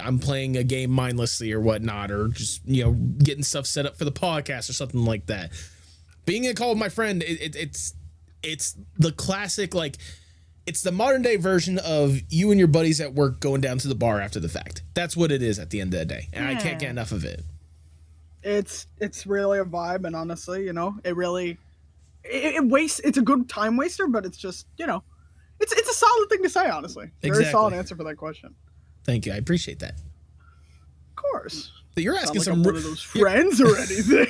I'm playing a game mindlessly or whatnot, or just, getting stuff set up for the podcast or something like that. Being in a call with my friend, it's the classic, like, it's the modern day version of you and your buddies at work going down to the bar after the fact. That's what it is at the end of the day. And I can't get enough of it. It's really a vibe. And honestly, it really, it wastes, it's a good time waster, but it's just, it's a solid thing to say, honestly. Very solid answer for that question. Thank you. I appreciate that. Of course. But you're asking some one of those friends or anything.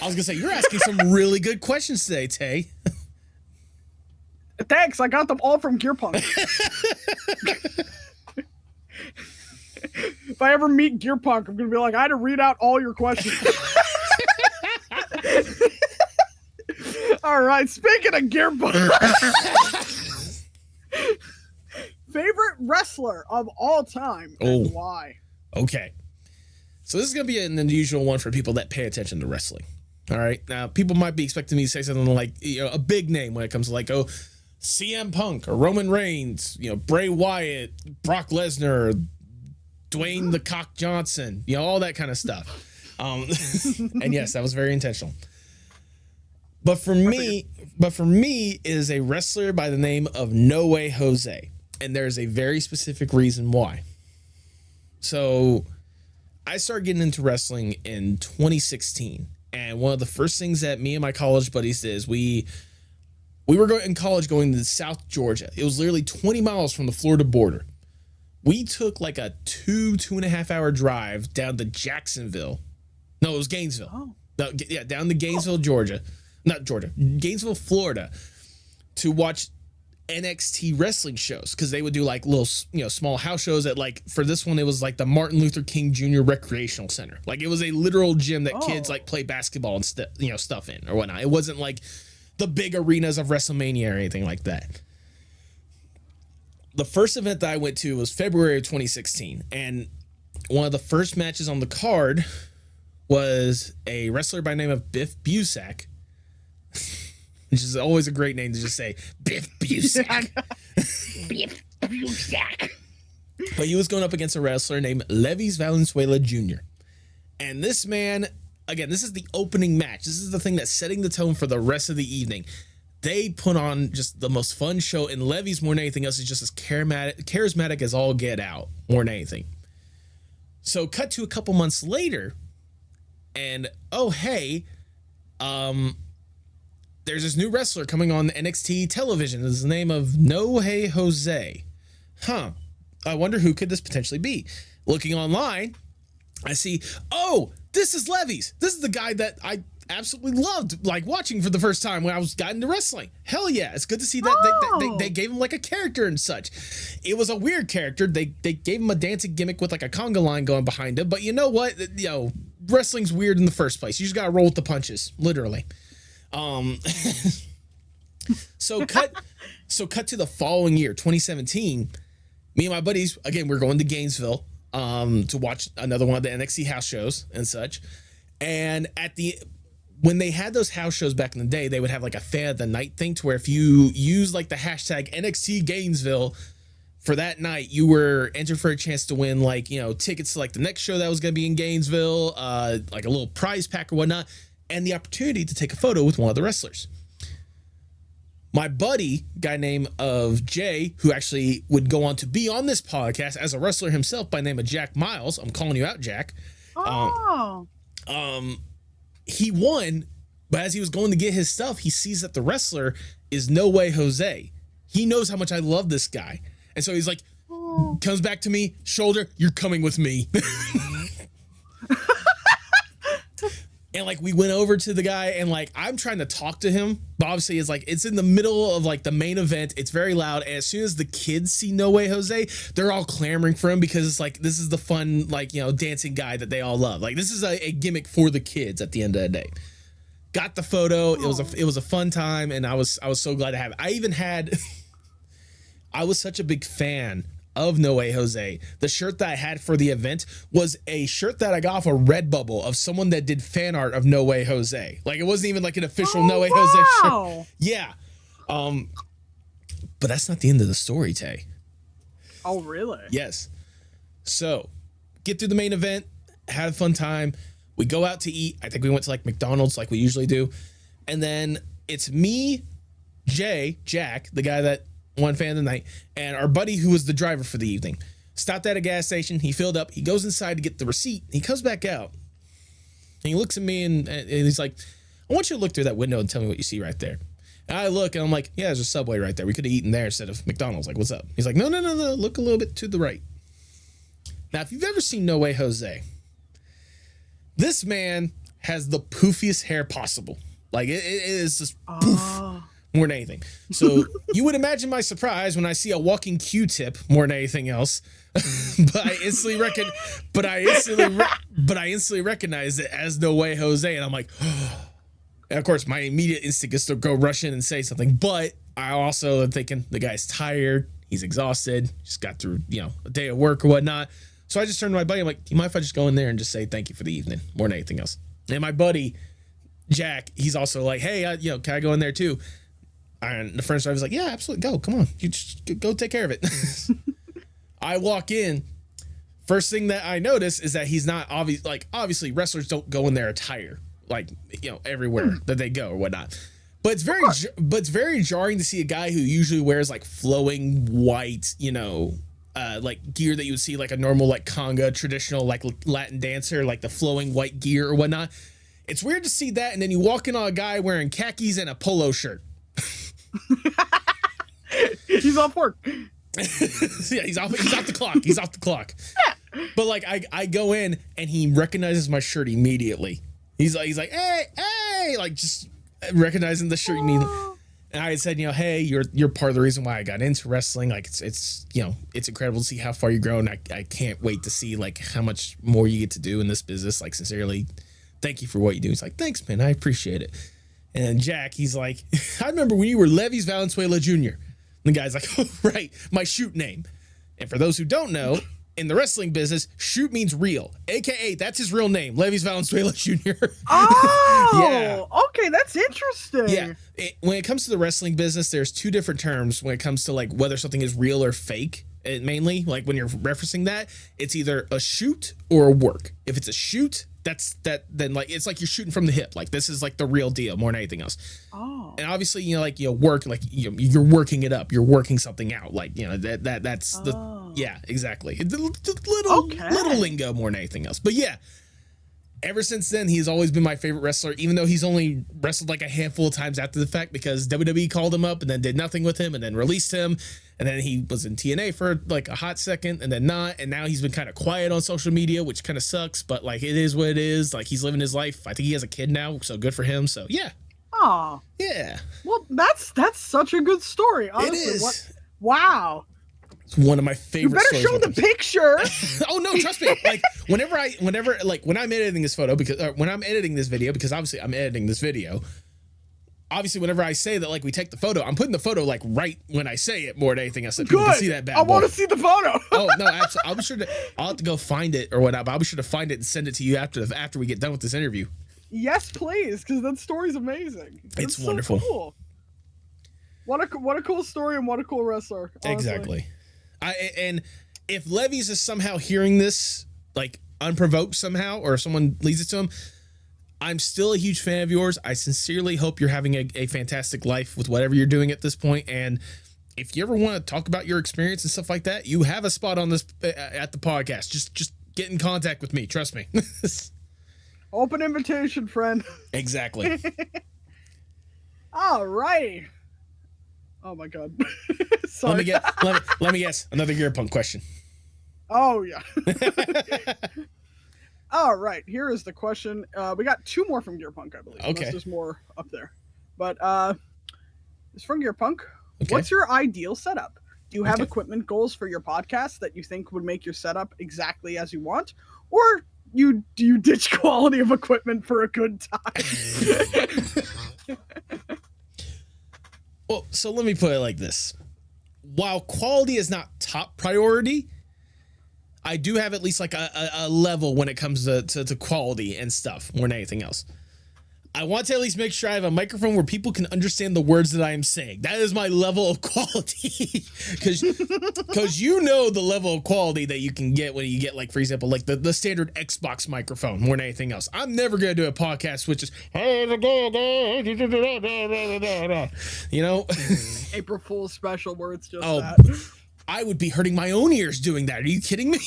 I was gonna say, you're asking some really good questions today, Tay. Thanks, I got them all from Gearpunk. If I ever meet Gearpunk, I'm gonna be like, I had to read out all your questions. All right, speaking of Gearpunk, favorite wrestler of all time and why? Okay, so this is gonna be an unusual one for people that pay attention to wrestling. All right, now people might be expecting me to say something like, a big name when it comes to like, CM Punk or Roman Reigns, Bray Wyatt, Brock Lesnar, Dwayne the Cock Johnson, all that kind of stuff. And yes, that was very intentional. But for me, is a wrestler by the name of No Way Jose, and there's a very specific reason why. So, I started getting into wrestling in 2016, and one of the first things that me and my college buddies did is we were in college going to South Georgia. It was literally 20 miles from the Florida border. We took like a 2.5 hour drive down to Jacksonville. No, it was Gainesville. Oh. No, yeah, down to Gainesville, Gainesville, Florida, to watch NXT wrestling shows, because they would do like little, small house shows at, like, for this one, it was like the Martin Luther King Jr. Recreational Center. Like, it was a literal gym that kids like play basketball and stuff in or whatnot. It wasn't like the big arenas of WrestleMania or anything like that. The first event that I went to was February of 2016, and one of the first matches on the card was a wrestler by the name of Biff Busak, which is always a great name to just say, Biff Busak. Biff Busak. But he was going up against a wrestler named Levis Valenzuela Jr. And this man, again, this is the opening match. This is the thing that's setting the tone for the rest of the evening. They put on just the most fun show, and Levy's more than anything else is just as charismatic as all get out, more than anything. So cut to a couple months later, and there's this new wrestler coming on NXT television. His name of No Way Jose. I wonder who could this potentially be. Looking online, I see, this is Levy's. This is the guy that I absolutely loved, like, watching for the first time when I got into wrestling. Hell yeah, it's good to see that they gave him like a character and such. It was a weird character. They gave him a dancing gimmick with like a conga line going behind him, but you know what? Wrestling's weird in the first place. You just gotta roll with the punches, literally. So cut to the following year, 2017. Me and my buddies, again, we're going to Gainesville to watch another one of the NXT house shows and such. And when they had those house shows back in the day, they would have like a fan of the night thing to where if you use like the hashtag NXT Gainesville for that night, you were entered for a chance to win like, tickets to like the next show that was going to be in Gainesville, like a little prize pack or whatnot, and the opportunity to take a photo with one of the wrestlers. My buddy, guy named of Jay, who actually would go on to be on this podcast as a wrestler himself by name of Jack Miles. I'm calling you out, Jack. Oh. He won, but as he was going to get his stuff, he sees that the wrestler is No Way Jose. He knows how much I love this guy. And so he's like, comes back to me, shoulder, you're coming with me. And like we went over to the guy and like I'm trying to talk to him, but obviously it's in the middle of like the main event. It's very loud. And as soon as the kids see No Way Jose, they're all clamoring for him because it's like this is the fun, like, dancing guy that they all love. Like this is a gimmick for the kids at the end of the day. Got the photo. It was a fun time, and I was so glad to have it. I even had I was such a big fan of No Way Jose. The shirt that I had for the event was a shirt that I got off a Redbubble of someone that did fan art of No Way Jose. Like it wasn't even like an official No Way Jose shirt. Yeah. But that's not the end of the story, Tay. Oh, really? Yes. So get through the main event, had a fun time. We go out to eat. I think we went to like McDonald's like we usually do. And then it's me, Jack, the guy that one fan of the night, and our buddy who was the driver for the evening. Stopped at a gas station. He filled up. He goes inside to get the receipt. He comes back out. And he looks at me and he's like, I want you to look through that window and tell me what you see right there. And I look and I'm like, yeah, there's a Subway right there. We could have eaten there instead of McDonald's. Like, what's up? He's like, no. Look a little bit to the right. Now, if you've ever seen No Way Jose, this man has the poofiest hair possible. Like it is just poof. More than anything. So you would imagine my surprise when I see a walking Q-tip more than anything else. but I instantly recognize it as No Way Jose. And I'm like, oh. And of course my immediate instinct is to go rush in and say something. But I also am thinking the guy's tired. He's exhausted. Just got through, a day of work or whatnot. So I just turned to my buddy. I'm like, do you mind if I just go in there and just say thank you for the evening more than anything else? And my buddy, Jack, he's also like, hey, can I go in there too? And the French driver was like, yeah, absolutely. Go. Come on. You just go take care of it. I walk in. First thing that I notice is that he's not obvious. Like, obviously, wrestlers don't go in their attire, like, everywhere that they go or whatnot. But it's very jarring to see a guy who usually wears like flowing white, like gear that you would see like a normal, like conga traditional, like Latin dancer, like the flowing white gear or whatnot. It's weird to see that. And then you walk in on a guy wearing khakis and a polo shirt. He's off work. Yeah, he's off the clock. He's off the clock. Yeah. But like I go in and he recognizes my shirt immediately. He's like, hey, like just recognizing the shirt immediately. And I had said, hey, you're part of the reason why I got into wrestling. Like it's incredible to see how far you grow, and I can't wait to see like how much more you get to do in this business. Like sincerely, thank you for what you do. He's like, thanks, man, I appreciate it. And Jack, he's like, I remember when you were Levis Valenzuela Jr. And the guy's like, oh, right, my shoot name. And for those who don't know, in the wrestling business, shoot means real. AKA, that's his real name, Levis Valenzuela Jr. Oh, yeah. Okay, that's interesting. Yeah. When it comes to the wrestling business, there's two different terms when it comes to like whether something is real or fake. Mainly, like when you're referencing that, it's either a shoot or a work. If it's a shoot, then like it's like you're shooting from the hip. Like this is like the real deal more than anything else. Oh. And obviously, work like you're working it up. You're working something out. Like that's yeah, exactly. Little lingo more than anything else. But yeah. Ever since then, he's always been my favorite wrestler, even though he's only wrestled like a handful of times after the fact because WWE called him up and then did nothing with him and then released him. And then he was in TNA for like a hot second and then not. And now he's been kind of quiet on social media, which kind of sucks. But like it is what it is. Like he's living his life. I think he has a kid now, so good for him. So yeah. Oh. Yeah. Well, that's such a good story. Honestly. It is. Wow. It's one of my favorite. You better show the picture. Oh no, trust me. Like when I'm editing this photo when I'm editing this video, because obviously I'm editing this video, obviously whenever I say that, like we take the photo, I'm putting the photo like right when I say it more than anything else. So people can see that bad boy. I want to see the photo. Oh no, absolutely. I'll be sure to. I'll have to go find it or whatnot. But I'll be sure to find it and send it to you after we get done with this interview. Yes, please, because that story's amazing. It's wonderful. So cool. What a cool story and what a cool wrestler. Honestly. Exactly. And if Levy's is somehow hearing this like unprovoked somehow, or if someone leads it to him, I'm still a huge fan of yours. I sincerely hope you're having a fantastic life with whatever you're doing at this point. And if you ever want to talk about your experience and stuff like that, you have a spot on this at the podcast. Just get in contact with me. Trust me. Open invitation, friend. Exactly. All right. Oh my God. Sorry. Let me guess. Another Gear Punk question. Oh yeah. All right. Here is the question. We got 2 more from Gear Punk, I believe. Okay. Unless there's more up there. But it's from Gear Punk. Okay. What's your ideal setup? Do you have equipment goals for your podcast that you think would make your setup exactly as you want? Or do you ditch quality of equipment for a good time? Well, so let me put it like this. While quality is not top priority, I do have at least like a level when it comes to quality and stuff more than anything else. I want to at least make sure I have a microphone where people can understand the words that I am saying. That is my level of quality. Because you know the level of quality that you can get when you get, like, for example, like the standard Xbox microphone more than anything else. I'm never going to do a podcast which is, you know? April Fool's special words just oh, that. I would be hurting my own ears doing that. Are you kidding me?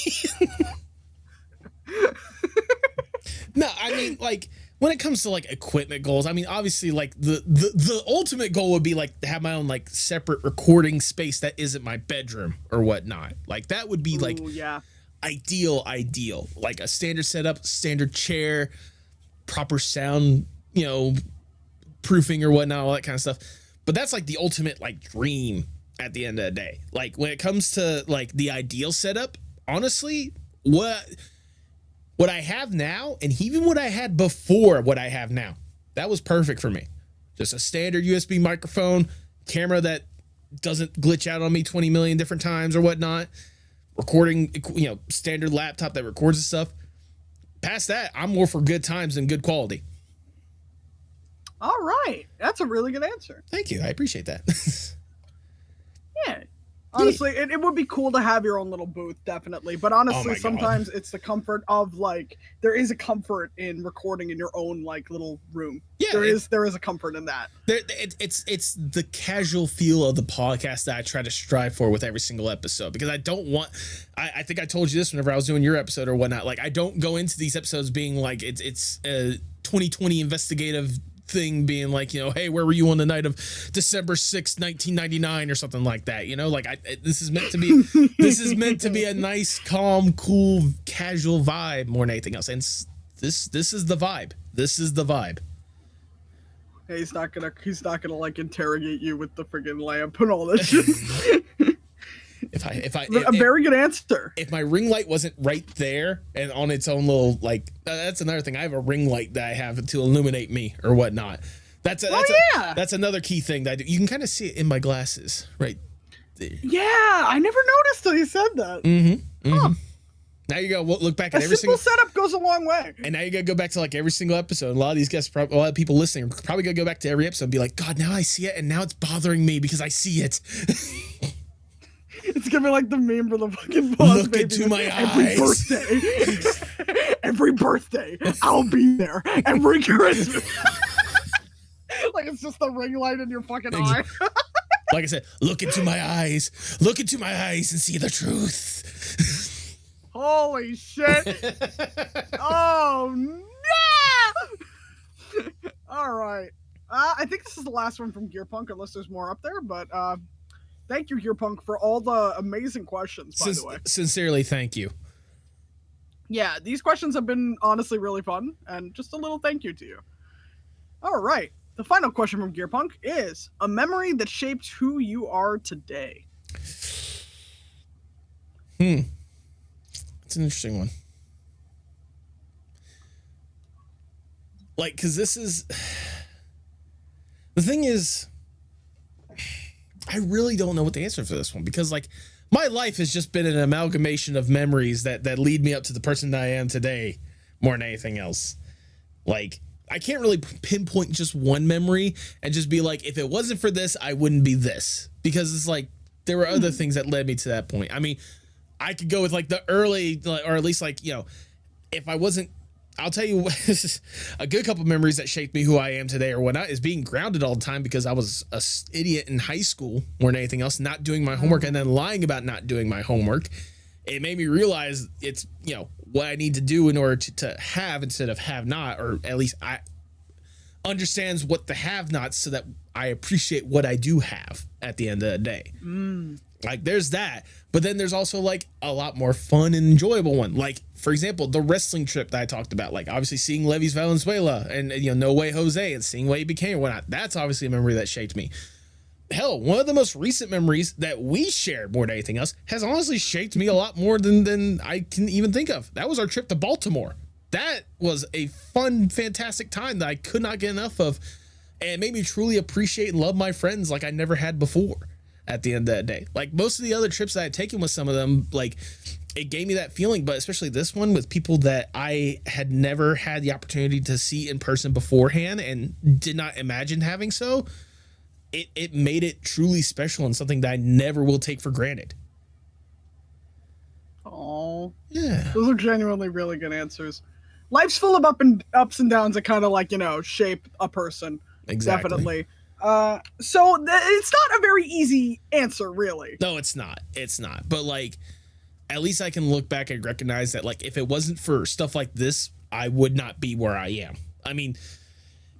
No, I mean, like, when it comes to like equipment goals, I mean, obviously, like the ultimate goal would be like to have my own like separate recording space that isn't my bedroom or whatnot. Like that would be like ideal, like a standard setup, standard chair, proper sound, you know, proofing or whatnot, all that kind of stuff. But that's like the ultimate like dream at the end of the day. Like when it comes to like the ideal setup, honestly, what I have now, and even what I had before what I have now, that was perfect for me. Just a standard USB microphone, camera that doesn't glitch out on me 20 million different times or whatnot, recording, you know, standard laptop that records and stuff. Past that, I'm more for good times and good quality. All right. That's a really good answer. Thank you. I appreciate that. Yeah. Honestly, it would be cool to have your own little booth, definitely. But honestly, sometimes it's the comfort of like there is a comfort in recording in your own like little room. Yeah, there is a comfort in that. It's the casual feel of the podcast that I try to strive for with every single episode, because I don't want. I think I told you this whenever I was doing your episode or whatnot. Like I don't go into these episodes being like it's a 2020 investigative thing, being like, you know, hey, where were you on the night of December 6th, 1999 or something like that, you know? Like this is meant to be a nice, calm, cool, casual vibe more than anything else. And this is the vibe. This is the vibe. Hey, he's not gonna like interrogate you with the friggin' lamp and all this shit. Very good answer. If my ring light wasn't right there and on its own little, like, that's another thing. I have a ring light that I have to illuminate me or whatnot. That's another key thing that I do. You can kind of see it in my glasses right there. Yeah, I never noticed till you said that. Mm-hmm. Huh. Now you go look back at every single setup goes a long way. And now you gotta go back to like every single episode. A lot of these guys, a lot of people listening, are probably gonna go back to every episode and be like, God, now I see it, and now it's bothering me because I see it. It's gonna be like the meme for the fucking boss. Look into my eyes. Every birthday, I'll be there. Every Christmas. Like it's just the ring light in your fucking eye. Like I said, look into my eyes. Look into my eyes and see the truth. Holy shit. Oh, no. All right. I think this is the last one from Gear Punk, unless there's more up there, but thank you, Gear Punk, for all the amazing questions, by the way. Sincerely, thank you. Yeah, these questions have been honestly really fun, and just a little thank you to you. All right. The final question from Gear Punk is, a memory that shaped who you are today. It's an interesting one. Like, because this is... The thing is, I really don't know what the answer for this one, because like my life has just been an amalgamation of memories that lead me up to the person that I am today more than anything else. Like, I can't really pinpoint just one memory and just be like, if it wasn't for this, I wouldn't be this, because it's like there were other things that led me to that point. I mean, I could go with like the early, or at least like, you know, if I wasn't, I'll tell you a good couple memories that shaped me who I am today or whatnot is being grounded all the time because I was an idiot in high school more than anything else, not doing my homework and then lying about not doing my homework. It made me realize it's, you know, what I need to do in order to have instead of have not, or at least I understands what the have nots so that I appreciate what I do have at the end of the day. Like there's that, but then there's also like a lot more fun and enjoyable one. Like, for example, the wrestling trip that I talked about, like obviously seeing Levis Valenzuela and, you know, No Way Jose and seeing what he became and whatnot. That's obviously a memory that shaped me. Hell, one of the most recent memories that we shared more than anything else has honestly shaped me a lot more than I can even think of. That was our trip to Baltimore. That was a fun, fantastic time that I could not get enough of, and it made me truly appreciate and love my friends like I never had before at the end of that day. Like most of the other trips that I had taken with some of them, like it gave me that feeling, but especially this one with people that I had never had the opportunity to see in person beforehand and did not imagine having so, it made it truly special and something that I never will take for granted. Oh, yeah, those are genuinely really good answers. Life's full of ups and downs that kind of like, you know, shape a person. exactly. Definitely. So it's not a very easy answer, really. No, it's not. It's not. But like, at least I can look back and recognize that, like, if it wasn't for stuff like this, I would not be where I am. I mean,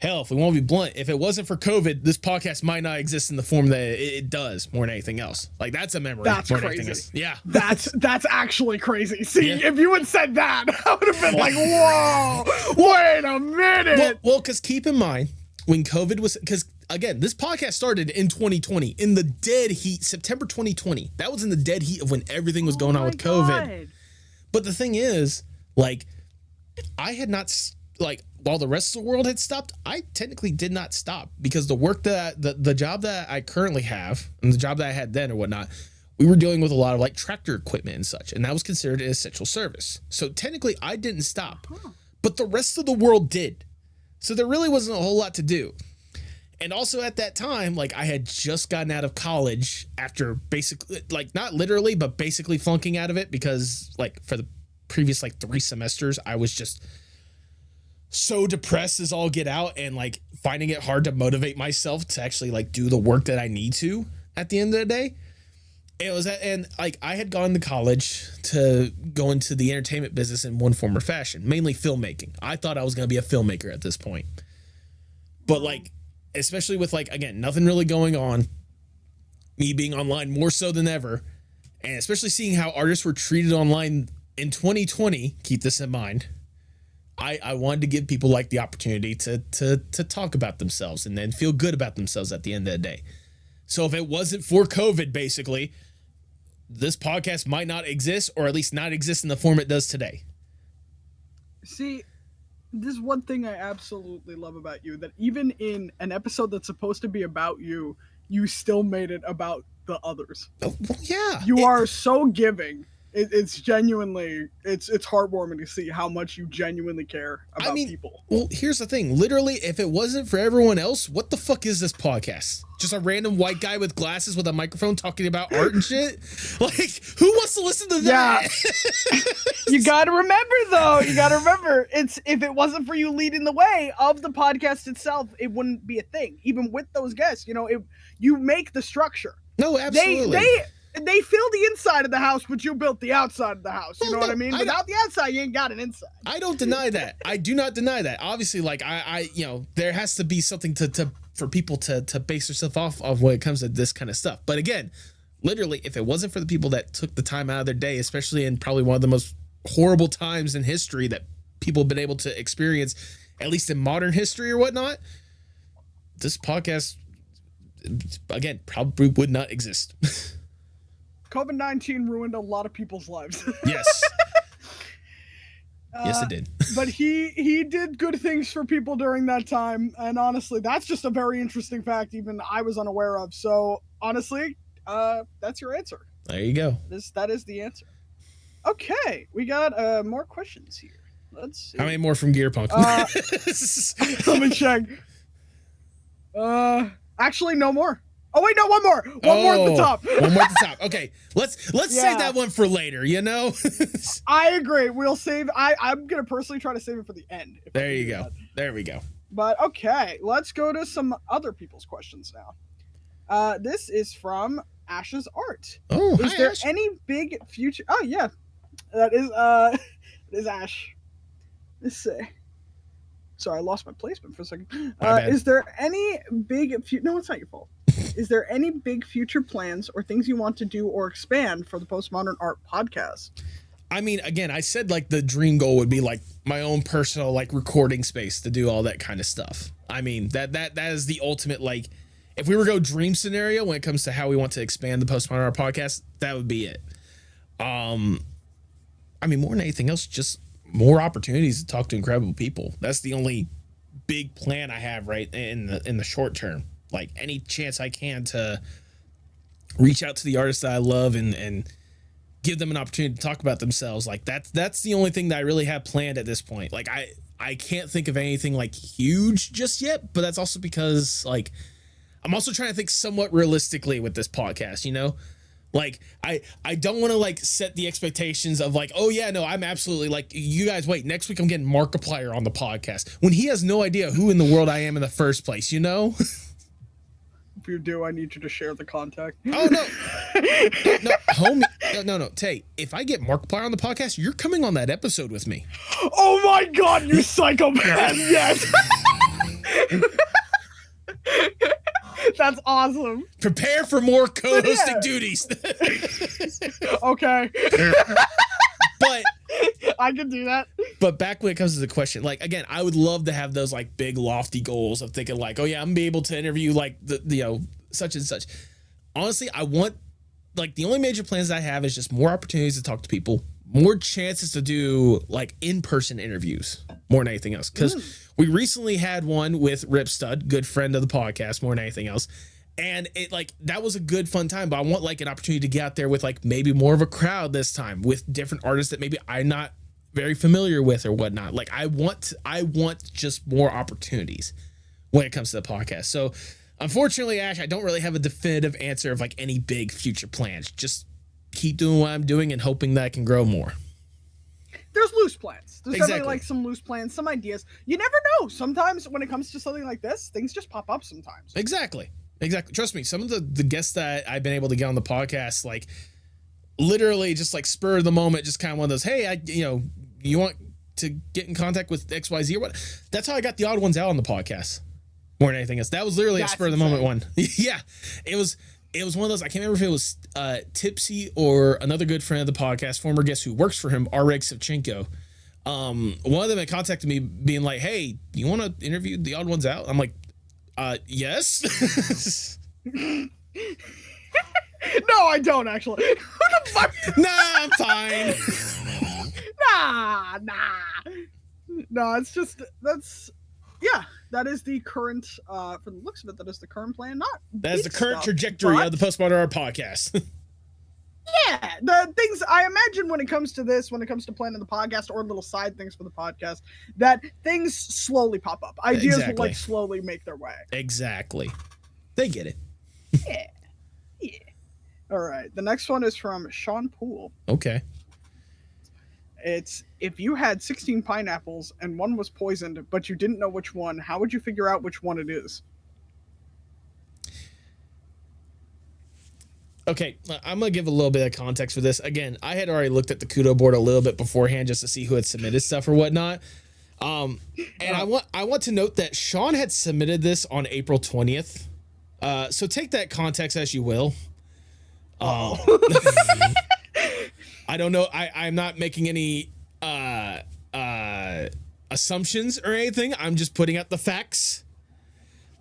hell, if we want to be blunt, if it wasn't for COVID, this podcast might not exist in the form that it does more than anything else. Like, that's a memory. That's more than crazy. anything else. Yeah. That's actually crazy. See, Yeah. if you had said that, I would have been like, whoa, wait a minute. Well, because keep in mind, when COVID was, because again, this podcast started in 2020, in the dead heat, September 2020. That was in the dead heat of when everything was going on with COVID. God. But the thing is, like, I had not, like, while the rest of the world had stopped, I technically did not stop, because the work that the job that I currently have and the job that I had then or whatnot, we were dealing with a lot of like tractor equipment and such, and that was considered an essential service. So technically I didn't stop, but the rest of the world did. So there really wasn't a whole lot to do. And also at that time, like, I had just gotten out of college after basically, like, not literally, but basically flunking out of it, because like for the previous like 3 semesters, I was just so depressed as all get out and like finding it hard to motivate myself to actually like do the work that I need to at the end of the day. It was that, and like I had gone to college to go into the entertainment business in one form or fashion, mainly filmmaking. I thought I was going to be a filmmaker at this point, but like, especially with like, again, nothing really going on, me being online more so than ever, and especially seeing how artists were treated online in 2020, keep this in mind. I wanted to give people like the opportunity to talk about themselves and then feel good about themselves at the end of the day. So if it wasn't for COVID, basically, this podcast might not exist, or at least not exist in the form it does today. See, this is one thing I absolutely love about you, that even in an episode that's supposed to be about you, you still made it about the others. Oh, well, yeah. You are so giving. It's genuinely, it's heartwarming to see how much you genuinely care about people. Well, here's the thing. Literally, if it wasn't for everyone else, what the fuck is this podcast? Just a random white guy with glasses with a microphone talking about art and shit? Like, who wants to listen to that? Yeah. You gotta remember, it's, if it wasn't for you leading the way of the podcast itself, it wouldn't be a thing. Even with those guests, you know, you make the structure. No, absolutely. They fill the inside of the house, but you built the outside of the house. You know what I mean? Without the outside, you ain't got an inside. I don't deny that. I do not deny that. Obviously, like I you know, there has to be something to for people to base themselves off of when it comes to this kind of stuff. But again, literally, if it wasn't for the people that took the time out of their day, especially in probably one of the most horrible times in history that people have been able to experience, at least in modern history or whatnot, this podcast, again, probably would not exist. COVID-19 ruined a lot of people's lives. Yes. Yes, it did. But he did good things for people during that time, and honestly, that's just a very interesting fact even I was unaware of. So honestly, that's your answer. There you go. That is the answer. Okay, we got more questions here. Let's see. How many more from Gear Punk? Let me check. Actually, no more. Oh wait, no, one more. One more at the top. One more at the top. Okay, let's save that one for later. You know. I agree. We'll save. I'm gonna personally try to save it for the end. There you go. There we go. But okay, let's go to some other people's questions now. This is from Ash's Art. Oh, is hi, there Ash. any big future? Oh yeah, that is it is Ash. Let's see. Sorry, I lost my placement for a second. Is there any big No, it's not your fault. Is there any big future plans or things you want to do or expand for the Postmodern Art podcast? I mean, again, I said like the dream goal would be like my own personal like recording space to do all that kind of stuff. I mean, that is the ultimate, like, if we were to go dream scenario when it comes to how we want to expand the Postmodern Art podcast, that would be it. I mean, more than anything else, just more opportunities to talk to incredible people. That's the only big plan I have right in the short term. Like, any chance I can to reach out to the artists that I love and give them an opportunity to talk about themselves. Like, that's the only thing that I really have planned at this point. Like, I can't think of anything like huge just yet, but that's also because like I'm also trying to think somewhat realistically with this podcast, you know? Like, I don't want to like set the expectations of like, oh yeah, no, I'm absolutely like, you guys wait, next week I'm getting Markiplier on the podcast when he has no idea who in the world I am in the first place, you know? If you do, I need you to share the contact. Oh no, no, homie, no, Tay, if I get Markiplier on the podcast, you're coming on that episode with me. Oh my God, you psychopath! Yes. That's awesome. Prepare for more co-hosting duties. Okay. But I can do that. But back when it comes to the question, like, again, I would love to have those like big lofty goals of thinking like, oh yeah, I'm gonna be able to interview like the you know, such and such. Honestly, I want, like, the only major plans I have is just more opportunities to talk to people, more chances to do like in-person interviews more than anything else. Because we recently had one with Rip Stud, good friend of the podcast, more than anything else. And it like, that was a good fun time, but I want like an opportunity to get out there with like maybe more of a crowd this time with different artists that maybe I'm not very familiar with or whatnot. Like, I want just more opportunities when it comes to the podcast. So unfortunately, Ash, I don't really have a definitive answer of like any big future plans. Just keep doing what I'm doing and hoping that I can grow more. There's loose plans. There's Exactly. definitely like some loose plans, some ideas. You never know. Sometimes when it comes to something like this, things just pop up sometimes. Exactly. Trust me, some of the guests that I've been able to get on the podcast, like, literally just like spur of the moment, just kind of one of those, hey, you want to get in contact with XYZ or what? That's how I got the Odd Ones Out on the podcast more than anything else. That was literally a spur of the moment one. Yeah. It was one of those, I can't remember if it was Tipsy or another good friend of the podcast, former guest who works for him, Areg Savchenko. One of them had contacted me being like, hey, you want to interview the Odd Ones Out? I'm like, yes. No, I don't actually. What the fuck? Nah, I'm fine. Nah. No, it's just, that is the current, for the looks of it, that is the current plan. That is the current trajectory of the Postmodern Art podcast. Yeah, the things I imagine when it comes to this, when it comes to planning the podcast or little side things for the podcast, that things slowly pop up. Ideas will like slowly make their way. Exactly. They get it. Yeah. All right. The next one is from Sean Poole. Okay. It's, if you had 16 pineapples and one was poisoned, but you didn't know which one, how would you figure out which one it is? Okay, I'm going to give a little bit of context for this. Again, I had already looked at the Kudo board a little bit beforehand just to see who had submitted stuff or whatnot. And I want to note that Sean had submitted this on April 20th. So take that context as you will. I don't know. I'm not making any assumptions or anything. I'm just putting out the facts.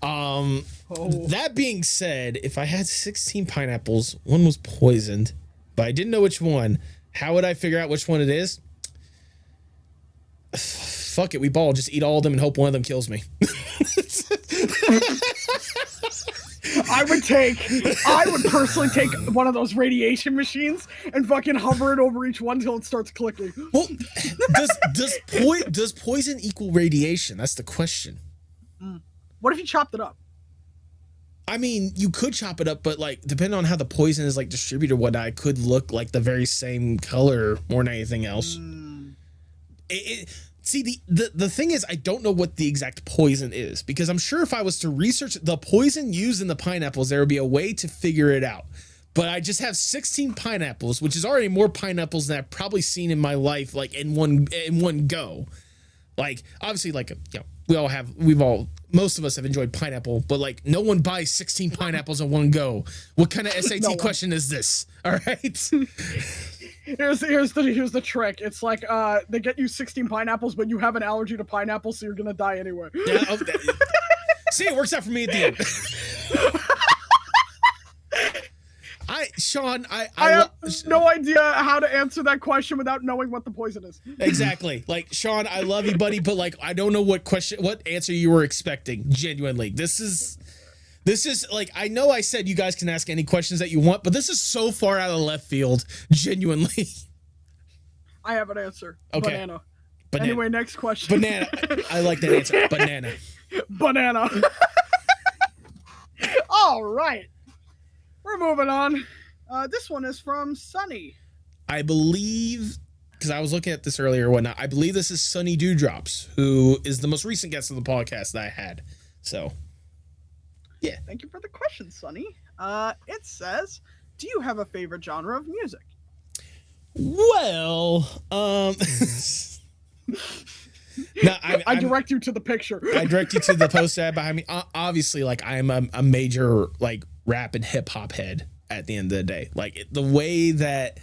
That being said, if I had 16 pineapples, one was poisoned, but I didn't know which one, how would I figure out which one it is? fuck it, we ball. Just eat all of them and hope one of them kills me. I would personally take one of those radiation machines and fucking hover it over each one until it starts clicking. Well, does poison equal radiation? That's the question. What if you chopped it up? I mean, you could chop it up, but like, depending on how the poison is like distributed or whatnot, it could look like the very same color more than anything else. See, the thing is, I don't know what the exact poison is, because I'm sure if I was to research the poison used in the pineapples, there would be a way to figure it out. But I just have 16 pineapples, which is already more pineapples than I've probably seen in my life, like in one go. Like, obviously, like, you know, most of us have enjoyed pineapple, but like, no one buys 16 pineapples in one go. What kind of SAT question is this? All right. Here's the trick. It's like they get you 16 pineapples, but you have an allergy to pineapples, so you're gonna die anyway. Yeah, see, it works out for me at the end. Sean, I have no idea how to answer that question without knowing what the poison is. Exactly. Like, Sean, I love you, buddy, but like, I don't know what answer you were expecting. Genuinely, this is like, I know I said you guys can ask any questions that you want, but this is so far out of left field. Genuinely. I have an answer. Okay. Banana. Anyway, next question. Banana. I like that answer. Banana. Banana. All right. We're moving on. This one is from Sunny. I believe, because I was looking at this earlier or whatnot, I believe this is Sunny Dewdrops, who is the most recent guest of the podcast that I had. So, yeah. Thank you for the question, Sunny. It says, do you have a favorite genre of music? Well, no, I direct you to the picture. I direct you to the poster behind me. Obviously, like, I'm a major, like, rap and hip hop head at the end of the day. Like, the way that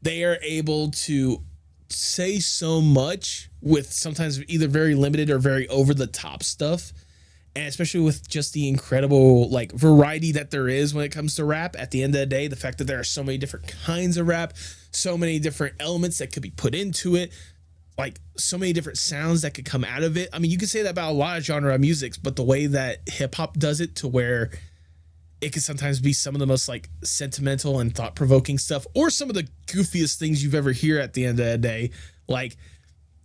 they are able to say so much with sometimes either very limited or very over the top stuff, and especially with just the incredible like variety that there is when it comes to rap. At the end of the day, the fact that there are so many different kinds of rap, so many different elements that could be put into it, like so many different sounds that could come out of it. I mean, you could say that about a lot of genre of music, but the way that hip hop does it, to where it can sometimes be some of the most like sentimental and thought-provoking stuff, or some of the goofiest things you've ever hear at the end of the day. Like,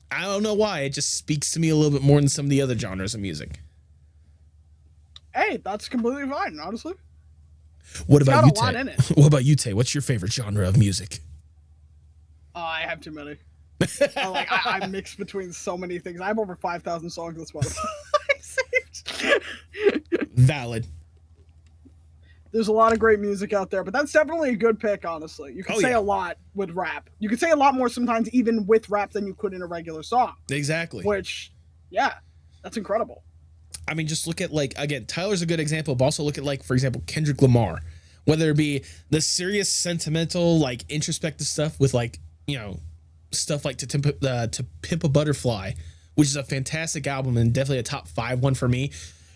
I don't know why, it just speaks to me a little bit more than some of the other genres of music. Hey, that's completely fine, honestly. What about you, Tae? What about you, Tae? What's your favorite genre of music? I have too many. I mix between so many things. I have over 5,000 songs this month. Valid. There's a lot of great music out there, but that's definitely a good pick, honestly. You can say a lot with rap. You can say a lot more sometimes even with rap than you could in a regular song. Exactly. Which, yeah, that's incredible. I mean, just look at, like, again, Tyler's a good example, but also look at, like, for example, Kendrick Lamar. Whether it be the serious, sentimental, like, introspective stuff with, like, you know, stuff like To Pimp a Butterfly, which is a fantastic album and definitely a top 5 one for me.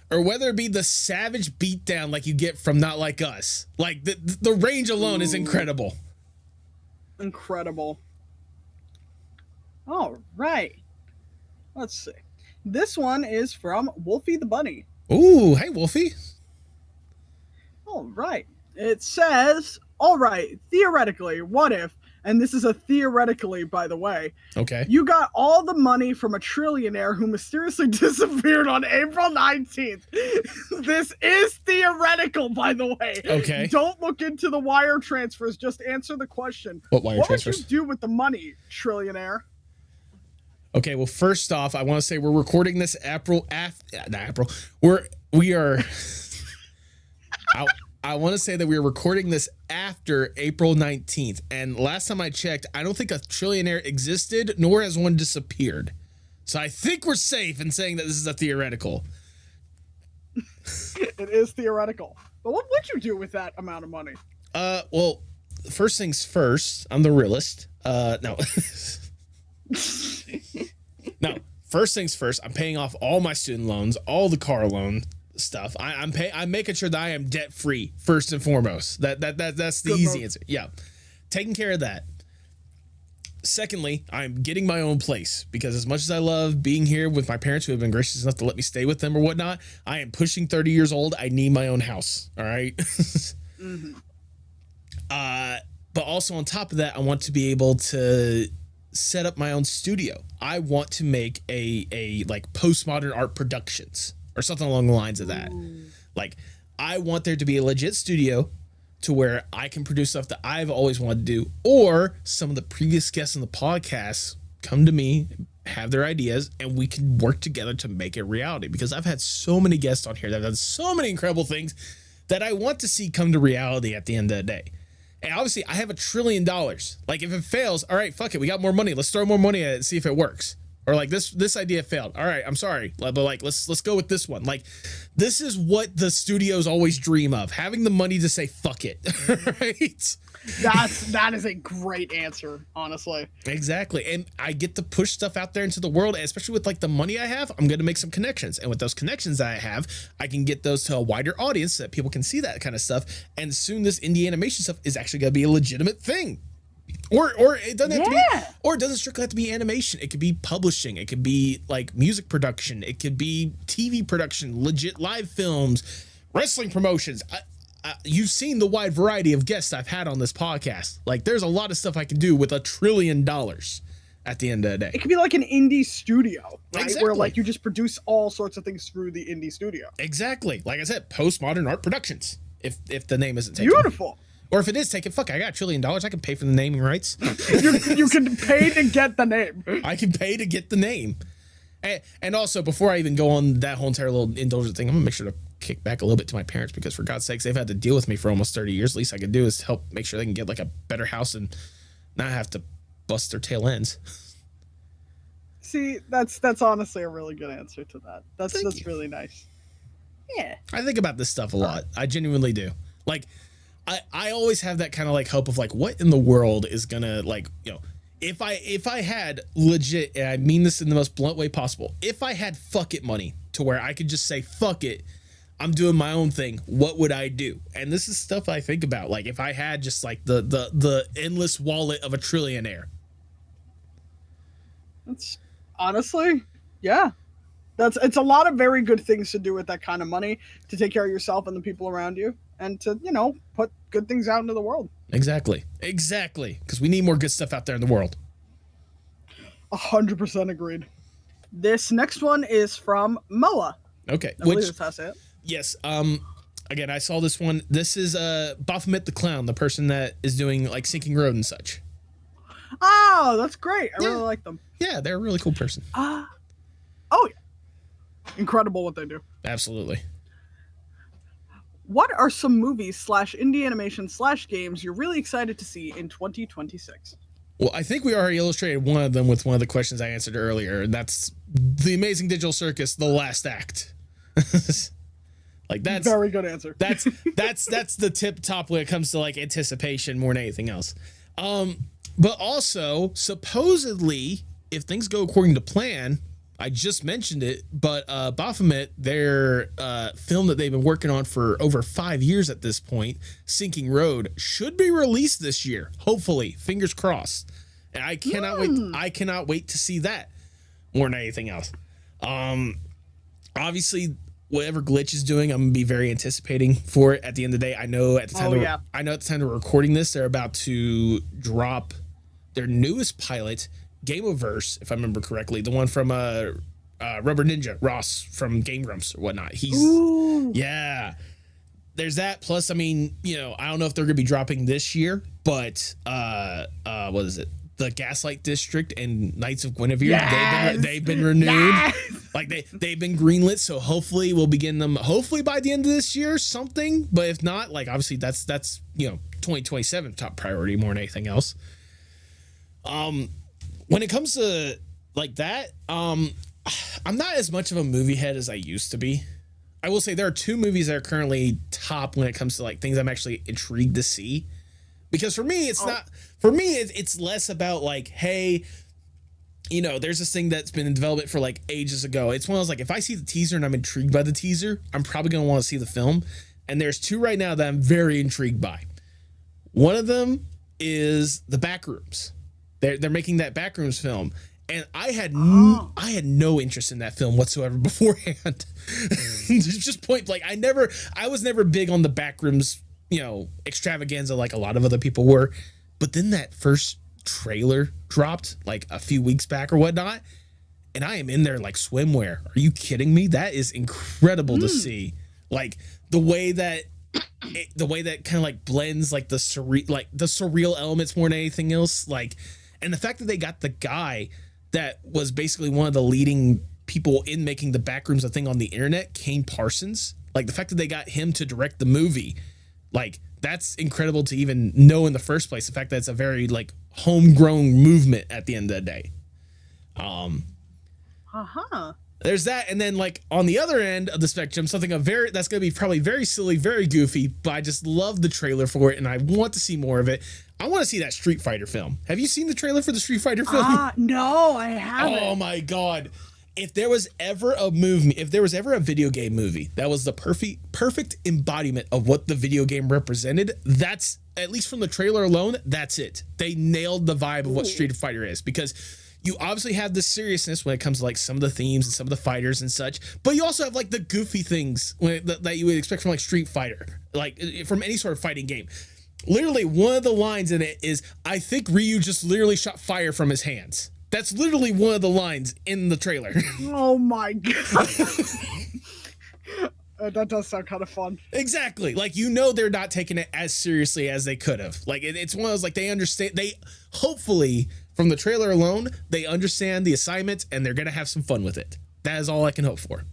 Or whether it be the savage beatdown like you get from Not Like Us. Like, the range alone is incredible. Incredible. All right. Let's see. This one is from Wolfie the Bunny. Ooh, hey, Wolfie. All right. It says, all right, theoretically, what if, and this is a theoretically, by the way. Okay. You got all the money from a trillionaire who mysteriously disappeared on April 19th. This is theoretical, by the way. Okay. Don't look into the wire transfers. Just answer the question. What wire transfers? What would you do with the money, trillionaire? Okay, well, first off, I want to say we're recording this I want to say that we're recording this after April 19th. And last time I checked, I don't think a trillionaire existed, nor has one disappeared. So I think we're safe in saying that this is a theoretical. It is theoretical. But what would you do with that amount of money? Well, first things first, I'm the realist. No. No, first things first, I'm paying off all my student loans, all the car loan stuff. I'm making sure that I am debt free first and foremost. That's the easy answer. Yeah, taking care of that. secondly, I'm getting my own place because as much as I love being here with my parents who have been gracious enough to let me stay with them or whatnot, I am pushing 30 years old. I need my own house. All right. Mm-hmm. But also on top of that, I want to be able to set up my own studio. I want to make a like postmodern art productions or something along the lines of that. Ooh. Like I want there to be a legit studio to where I can produce stuff that I've always wanted to do, or some of the previous guests on the podcast come to me, have their ideas, and we can work together to make it reality. Because I've had so many guests on here that have done so many incredible things that I want to see come to reality at the end of the day. And obviously I have $1 trillion. Like if it fails, all right, fuck it. We got more money. Let's throw more money at it and see if it works. Or like this idea failed. All right, I'm sorry. But like, let's go with this one. Like this is what the studios always dream of, having the money to say, fuck it. Right. That is a great answer, honestly. Exactly. And I get to push stuff out there into the world, especially with like the money I have. I'm going to make some connections. And with those connections that I have, I can get those to a wider audience so that people can see that kind of stuff. And soon this indie animation stuff is actually going to be a legitimate thing. Or it doesn't have to be, or it doesn't strictly have to be animation. It could be publishing. It could be like music production. It could be TV production, legit live films, wrestling promotions. You've seen the wide variety of guests I've had on this podcast. Like there's a lot of stuff I can do with $1 trillion at the end of the day. It could be like an indie studio, right? Exactly. Where like you just produce all sorts of things through the indie studio. Exactly. Like I said, postmodern art productions. If the name isn't taken. Beautiful. Or if it is taken, fuck, I got $1 trillion. I can pay for the naming rights. You can pay to get the name. I can pay to get the name. And also, before I even go on that whole entire little indulgent thing, I'm going to make sure to kick back a little bit to my parents because, for God's sakes, they've had to deal with me for almost 30 years. The least I could do is help make sure they can get like a better house and not have to bust their tail ends. See, that's honestly a really good answer to that. That's really nice. Yeah. I think about this stuff a lot. I genuinely do. Like, I always have that kind of like hope of like, what in the world is gonna like, you know, if I had legit, and I mean this in the most blunt way possible, if I had fuck it money to where I could just say, fuck it, I'm doing my own thing, what would I do? And this is stuff I think about. Like if I had just like the endless wallet of a trillionaire. That's honestly, yeah. It's a lot of very good things to do with that kind of money to take care of yourself and the people around you and to, you know, put good things out into the world. Exactly. Because we need more good stuff out there in the world. 100% agreed. This next one is from Moa. Okay. I believe that's how I say it. Yes. Again, I saw this one. This is Baphomet the Clown, the person that is doing like Sinking Road and such. Oh, that's great. I really like them. Yeah, they're a really cool person. Oh, yeah. Incredible what they do. Absolutely. What are some movies / indie animation / games you're really excited to see in 2026? Well, I think we already illustrated one of them with one of the questions I answered earlier, and that's The Amazing Digital Circus: The Last Act. Like that's very good answer. That's the tip top when it comes to like anticipation more than anything else. But also supposedly, if things go according to plan, I just mentioned it, but Baphomet, their film that they've been working on for over 5 years at this point, Sinking Road, should be released this year. Hopefully, fingers crossed. And I cannot wait. I cannot wait to see that more than anything else. Obviously, whatever Glitch is doing, I'm gonna be very anticipating for it. At the end of the day, I know at the time of recording this, they're about to drop their newest pilot, Gameoverse, if I remember correctly, the one from Rubber Ninja, Ross from Game Grumps or whatnot. Yeah. There's that. Plus, I mean, you know, I don't know if they're gonna be dropping this year, but what is it? The Gaslight District and Knights of Guinevere, they've been renewed. Yes! Like they've been greenlit, so hopefully we'll begin them hopefully by the end of this year, something. But if not, like obviously that's you know 2027 top priority more than anything else. When it comes to like that, I'm not as much of a movie head as I used to be. I will say there are 2 movies that are currently top when it comes to like things I'm actually intrigued to see. Because for me, it's not. For me, it's less about like, hey, you know, there's this thing that's been in development for like ages ago. It's one of those like, if I see the teaser and I'm intrigued by the teaser, I'm probably gonna want to see the film. And there's 2 right now that I'm very intrigued by. One of them is The Backrooms. They're making that Backrooms film. And I had no interest in that film whatsoever beforehand. Just point blank. I was never big on the Backrooms, extravaganza like a lot of other people were. But then that first trailer dropped like a few weeks back or whatnot, and I am in there like swimwear. Are you kidding me? That is incredible to see. Like the way that kind of like blends like the surreal elements more than anything else. Like, and the fact that they got the guy that was basically one of the leading people in making the Backrooms a thing on the internet, Kane Parsons. Like the fact that they got him to direct the movie, like that's incredible to even know in the first place. The fact that it's a very like homegrown movement at the end of the day. There's that, and then like on the other end of the spectrum, something that's going to be probably very silly, very goofy, but I just love the trailer for it, and I want to see more of it. I want to see that Street Fighter film. Have you seen the trailer for the Street Fighter film? No, I haven't. Oh my god! If there was ever a video game movie that was the perfect embodiment of what the video game represented, that's, at least from the trailer alone, that's it. They nailed the vibe of what Street Fighter is, because you obviously have the seriousness when it comes to like some of the themes and some of the fighters and such, but you also have like the goofy things that you would expect from like Street Fighter, like from any sort of fighting game. Literally, one of the lines in it is, I think Ryu just literally shot fire from his hands. That's literally one of the lines in the trailer. Oh my god. That does sound kind of fun. Exactly. Like, they're not taking it as seriously as they could have. Like, it's one of those, like, they understand. Hopefully, from the trailer alone, they understand the assignment and they're going to have some fun with it. That is all I can hope for.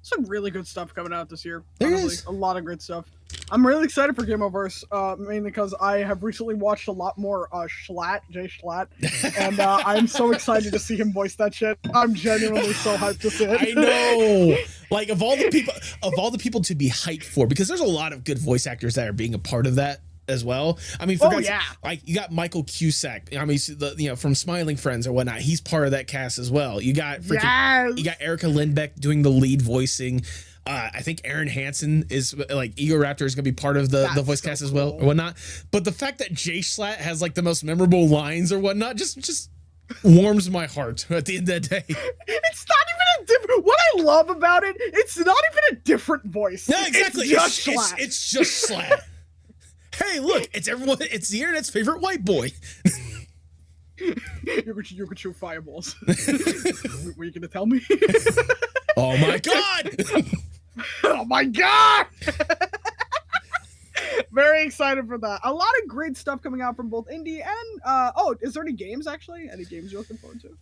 Some really good stuff coming out this year. There honestly. is. A lot of great stuff. I'm really excited for Gameoverse, mainly because I have recently watched a lot more Jay Schlatt, and I'm so excited to see him voice that shit. I'm genuinely so hyped to see it. I know. Like, of all the people to be hyped for, because there's a lot of good voice actors that are being a part of that as well. I mean, like you got Michael Cusack. I mean, from Smiling Friends or whatnot. He's part of that cast as well. You got you got Erica Lindbeck doing the lead voicing. I think Aaron Hansen is like Ego Raptor is going to be part of the voice cast as well or whatnot. But the fact that Jay Schlatt has like the most memorable lines or whatnot just warms my heart at the end of the day. It's not even a different. What I love about it, it's not even a different voice. No, exactly. It's just Schlatt. It's just Schlatt. Hey, look! It's the internet's favorite white boy. You could shoot fireballs. Were you gonna tell me? Oh my god! Oh my god! Very excited for that. A lot of great stuff coming out from both indie and is there any games actually? Any games you're looking forward to?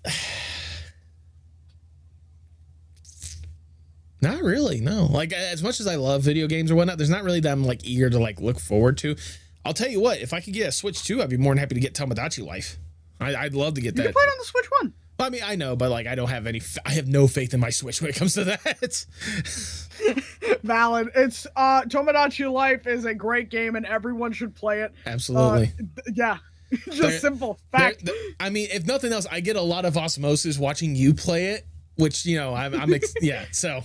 Not really, no. Like, as much as I love video games or whatnot, there's not really that I'm like eager to like look forward to. I'll tell you what, if I could get a Switch 2, I'd be more than happy to get Tomodachi Life. I'd love to get that. You can play it on the Switch 1. I mean, I know, but like, I don't have I have no faith in my Switch when it comes to that. Valid. It's Tomodachi Life is a great game and everyone should play it. Absolutely. Yeah. Just simple fact. I mean, if nothing else, I get a lot of osmosis watching you play it, which, yeah, so.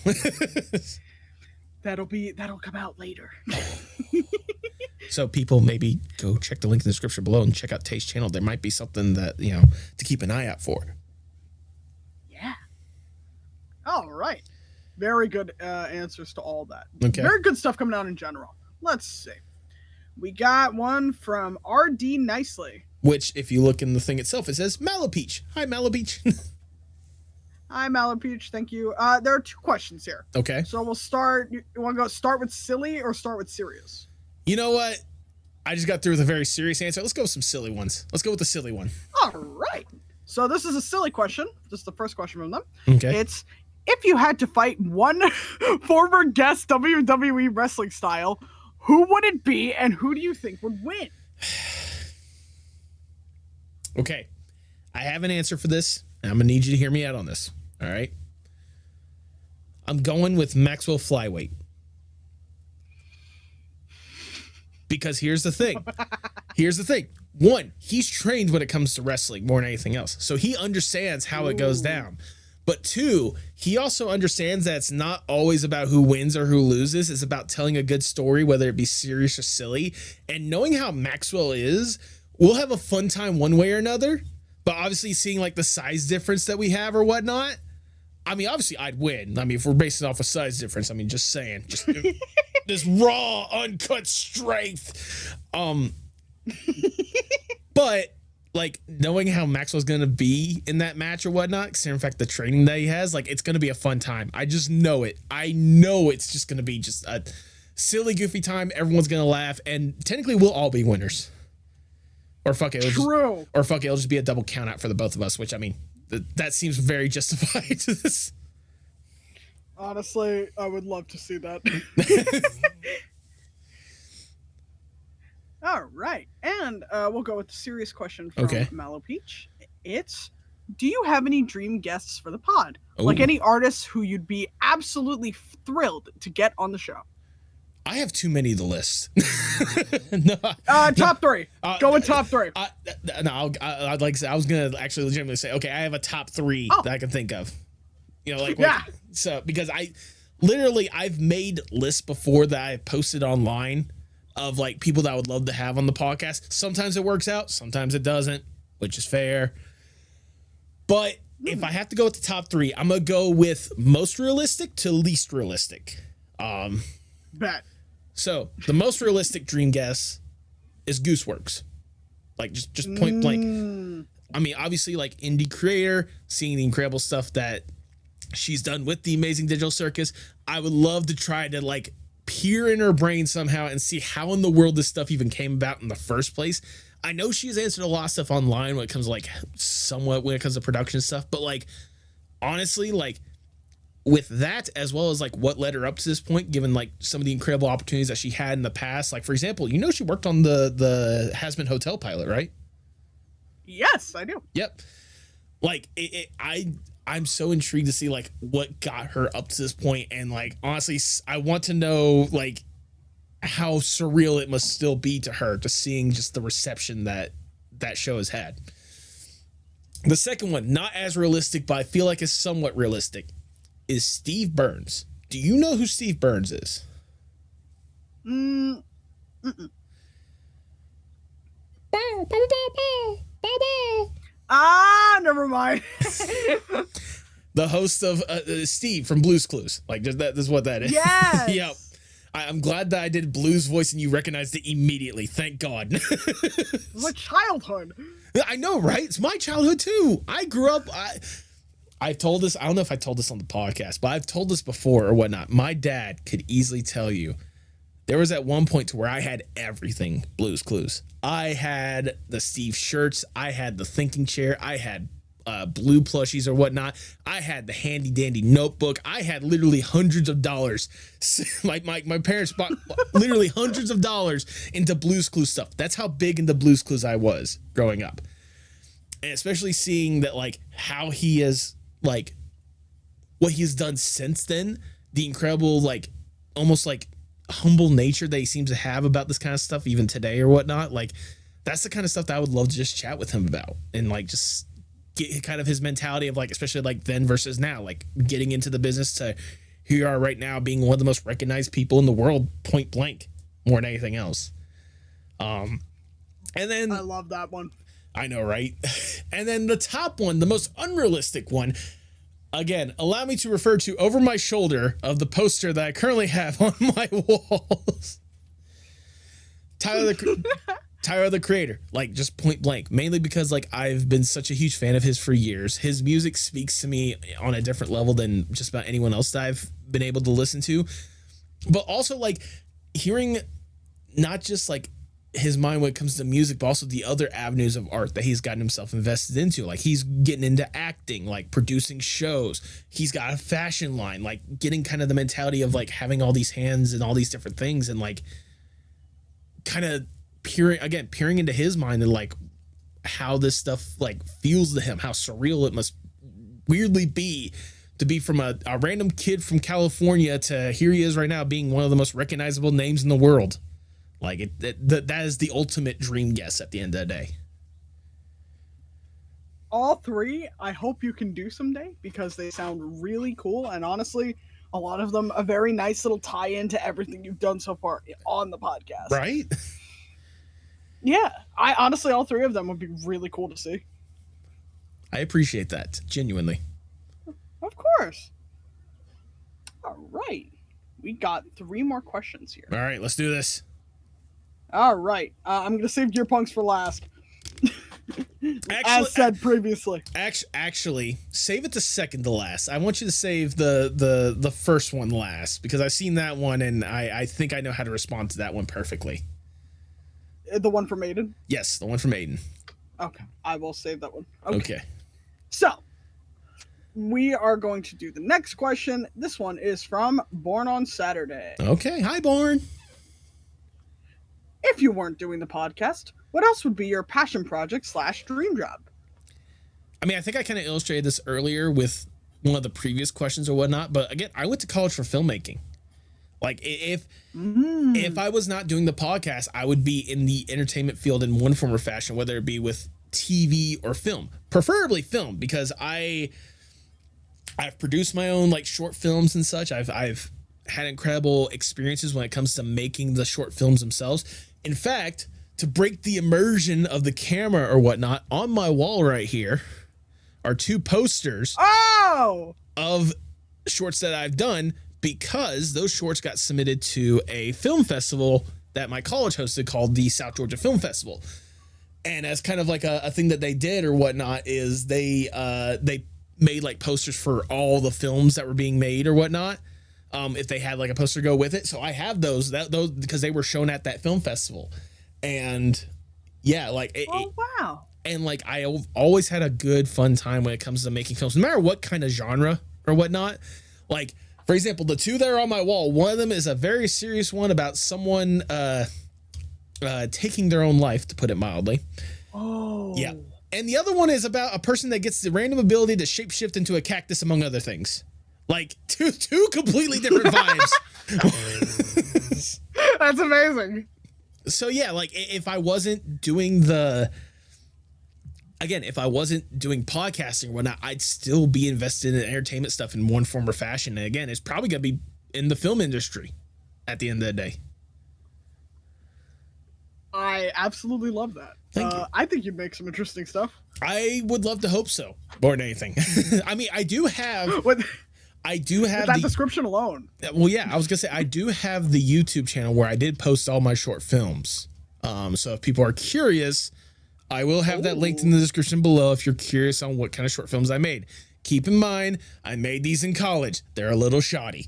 That'll come out later. So people, maybe go check the link in the description below and check out Tae's channel. There might be something that, to keep an eye out for. Yeah. All right. Very good answers to all that. Okay. Very good stuff coming out in general. Let's see. We got one from RD Nicely. Which, if you look in the thing itself, it says Malapeach. Hi, Malapeach. Hi, Malapeach. Thank you. There are two questions here. Okay. So we'll start. You want to go start with silly or start with serious? You know what? I just got through with a very serious answer. Let's go with some silly ones. Let's go with the silly one. All right. So this is a silly question. This is the first question from them. Okay. It's, if you had to fight one former guest WWE wrestling style, who would it be and who do you think would win? Okay. I have an answer for this. And I'm going to need you to hear me out on this. All right. I'm going with Maxwell Flyweight. Because here's the thing. One, he's trained when it comes to wrestling more than anything else. So he understands how it goes down. But two, he also understands that it's not always about who wins or who loses. It's about telling a good story, whether it be serious or silly. And knowing how Maxwell is, we'll have a fun time one way or another. But obviously, seeing like the size difference that we have or whatnot, I mean, obviously, I'd win. I mean, if we're basing it off a size difference, I mean, just saying, just this raw, uncut strength. But like knowing how Maxwell's gonna be in that match or whatnot, considering in fact the training that he has, like it's gonna be a fun time. I just know it. I know it's just gonna be just a silly, goofy time. Everyone's gonna laugh, and technically we'll all be winners. Or fuck it, True. Or fuck it, it'll just be a double count out for the both of us, which I mean, that seems very justified to this. Honestly, I would love to see that. All right, and we'll go with the serious question from Mallow Peach. It's, do you have any dream guests for the pod? Ooh. Like any artists who you'd be absolutely thrilled to get on the show? I have too many to list. Top three. Go with top three. I'd like to say, I was gonna actually legitimately say, okay, I have a top three that I can think of. You know, like so because I've made lists before that I posted online of like people that I would love to have on the podcast. Sometimes it works out, sometimes it doesn't, which is fair. But if I have to go with the top three, I'm gonna go with most realistic to least realistic. Bet. So the most realistic dream guess is Gooseworks. Like just point blank. I mean, obviously like indie creator, seeing the incredible stuff that she's done with the Amazing Digital Circus. I would love to try to like peer in her brain somehow and see how in the world this stuff even came about in the first place. I know she's answered a lot of stuff online when it comes to like somewhat when it comes to production stuff, but like honestly, like with that, as well as like what led her up to this point, given like some of the incredible opportunities that she had in the past, like for example, you know, she worked on the Hazbin Hotel pilot, right? Yes, I do. Yep. Like I'm so intrigued to see like what got her up to this point, and like honestly, I want to know like how surreal it must still be to her, to seeing just the reception that show has had. The second one, not as realistic, but I feel like is somewhat realistic, is Steve Burns. Do you know who Steve Burns is? Never mind. The host of Steve from Blue's Clues. Like that is what that is. Yes. Yep. I'm glad that I did Blue's voice and you recognized it immediately. Thank God. My childhood. I know, right? It's my childhood too. I grew up. I've told this. I don't know if I told this on the podcast, but I've told this before or whatnot. My dad could easily tell you there was at one point to where I had everything Blue's Clues. I had the Steve shirts. I had the thinking chair. I had blue plushies or whatnot. I had the handy dandy notebook. I had literally hundreds of dollars. Like my parents bought literally hundreds of dollars into Blue's Clues stuff. That's how big into Blue's Clues I was growing up. And especially seeing that like how he is like what he's done since then, the incredible like almost like humble nature that he seems to have about this kind of stuff even today or whatnot. Like that's the kind of stuff that I would love to just chat with him about and like just get kind of his mentality of like, especially like then versus now, like getting into the business to who you are right now, being one of the most recognized people in the world, point blank, more than anything else. And then I love that one. I know, right? And then the top one, the most unrealistic one, again, allow me to refer to over my shoulder of the poster that I currently have on my walls. Tyler the Creator, like just point blank, mainly because like I've been such a huge fan of his for years. His music speaks to me on a different level than just about anyone else that I've been able to listen to. But also like hearing not just like his mind when it comes to music, but also the other avenues of art that he's gotten himself invested into. Like he's getting into acting, like producing shows. He's got a fashion line, like getting kind of the mentality of like having all these hands and all these different things, and like kind of peering into his mind and like how this stuff like feels to him, how surreal it must weirdly be to be from a random kid from California to here he is right now being one of the most recognizable names in the world. Like that is the ultimate dream guess at the end of the day. All three, I hope you can do someday because they sound really cool. And honestly, a lot of them a very nice little tie-in to everything you've done so far on the podcast. Right? Yeah, I honestly, all three of them would be really cool to see. I appreciate that, genuinely. Of course. All right. We got 3 more questions here. All right, let's do this. All right. I'm going to save Gear Punks for last. As said previously. Actually, save it to second to last. I want you to save the first one last, because I've seen that one and I think I know how to respond to that one perfectly. The one from Aiden? Yes, the one from Aiden. Okay, I will save that one. Okay. So, we are going to do the next question. This one is from Born on Saturday. Okay, hi, Born. If you weren't doing the podcast, what else would be your passion project / dream job? I mean, I think I kind of illustrated this earlier with one of the previous questions or whatnot, but again, I went to college for filmmaking. Like, if I was not doing the podcast, I would be in the entertainment field in one form or fashion, whether it be with TV or film, preferably film, because I've produced my own like short films and such. I've had incredible experiences when it comes to making the short films themselves. In fact, to break the immersion of the camera or whatnot, on my wall right here are 2 posters of shorts that I've done, because those shorts got submitted to a film festival that my college hosted called the South Georgia Film Festival. And as kind of like a thing that they did or whatnot is they made like posters for all the films that were being made or whatnot. If they had like a poster go with it. So I have those because they were shown at that film festival. And yeah, like, wow. And like, I always had a good fun time when it comes to making films, no matter what kind of genre or whatnot. Like, for example, the 2 that are on my wall, one of them is a very serious one about someone taking their own life, to put it mildly. Oh. Yeah. And the other one is about a person that gets the random ability to shapeshift into a cactus, among other things. Like, two completely different vibes. That's amazing. So yeah, like, if I wasn't doing podcasting or whatnot, I'd still be invested in entertainment stuff in one form or fashion. And again, it's probably going to be in the film industry at the end of the day. I absolutely love that. Thank you. I think you'd make some interesting stuff. I would love to hope so, more than anything. I mean, I do have with that description alone. Well, yeah, I was gonna say I do have the YouTube channel where I did post all my short films. So if people are curious, I will have that linked in the description below if you're curious on what kind of short films I made. Keep in mind, I made these in college. They're a little shoddy.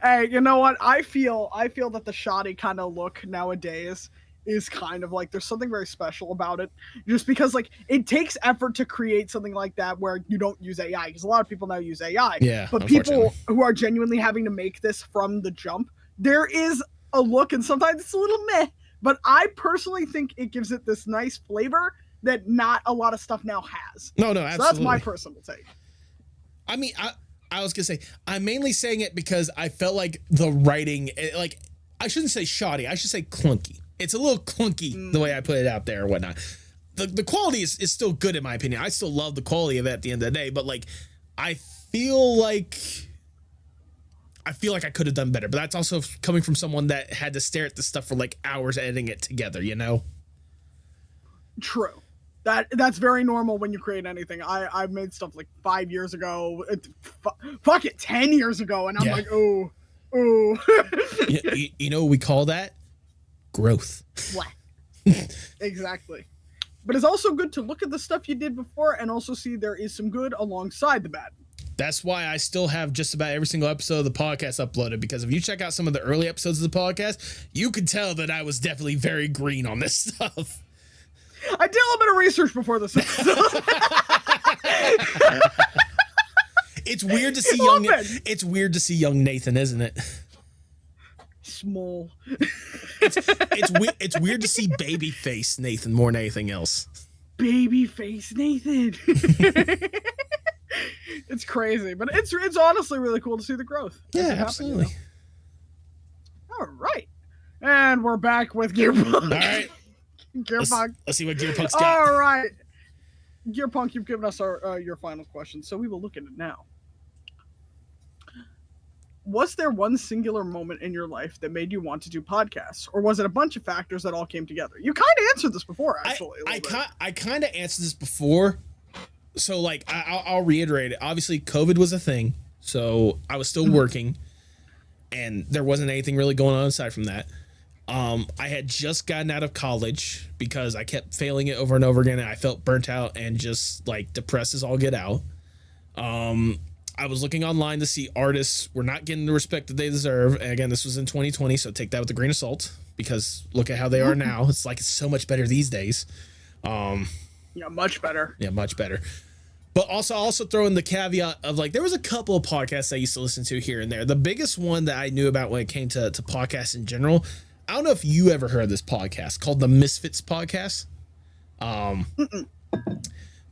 Hey, you know what? I feel that the shoddy kind of look nowadays is kind of like, there's something very special about it, just because like it takes effort to create something like that where you don't use AI, because a lot of people now use AI. Yeah, but people who are genuinely having to make this from the jump, there is a look, and sometimes it's a little meh, but I personally think it gives it this nice flavor that not a lot of stuff now has. No, absolutely. So that's my personal take. I mean, I was gonna say, I'm mainly saying it because I felt like the writing, like, I shouldn't say shoddy, I should say clunky. It's a little clunky the way I put it out there or whatnot. The quality is still good in my opinion. I still love the quality of it at the end of the day, but like, I feel like I could have done better, but that's also coming from someone that had to stare at the stuff for like hours editing it together, you know? True. That's very normal when you create anything. I made stuff like 5 years ago, 10 years ago, and I'm like, oh. You know what we call that? Growth. What? Exactly. But it's also good to look at the stuff you did before and also see there is some good alongside the bad. That's why I still have just about every single episode of the podcast uploaded, because if you check out some of the early episodes of the podcast, you can tell that I was definitely very green on this stuff. I did a little bit of research before this episode. It's weird to see young Nathan, isn't it? Small. It's weird to see baby face Nathan more than anything else. Baby face Nathan. It's crazy, but it's honestly really cool to see the growth. Yeah, absolutely. All right, and we're back with Gearpunk. All right, Gearpunk. Let's see what Gearpunk's got. All right, Gearpunk, you've given us your final question, so we will look at it now. was there one singular moment in your life that made you want to do podcasts, or was it a bunch of factors that all came together? You kind of answered this before, actually. I kind of answered this before. So like, I'll reiterate it. Obviously COVID was a thing. So I was still working and there wasn't anything really going on aside from that. I had just gotten out of college because I kept failing it over and over again. And I felt burnt out and just like depressed as all get out. I was looking online to see artists were not getting the respect that they deserve. And again, this was in 2020. So take that with a grain of salt, because look at how they are now. It's like, it's so much better these days. Yeah, much better. Yeah, much better. But also throw in the caveat of like, there was a couple of podcasts I used to listen to here and there. The biggest one that I knew about when it came to podcasts in general, I don't know if you ever heard of this podcast called the Misfits Podcast.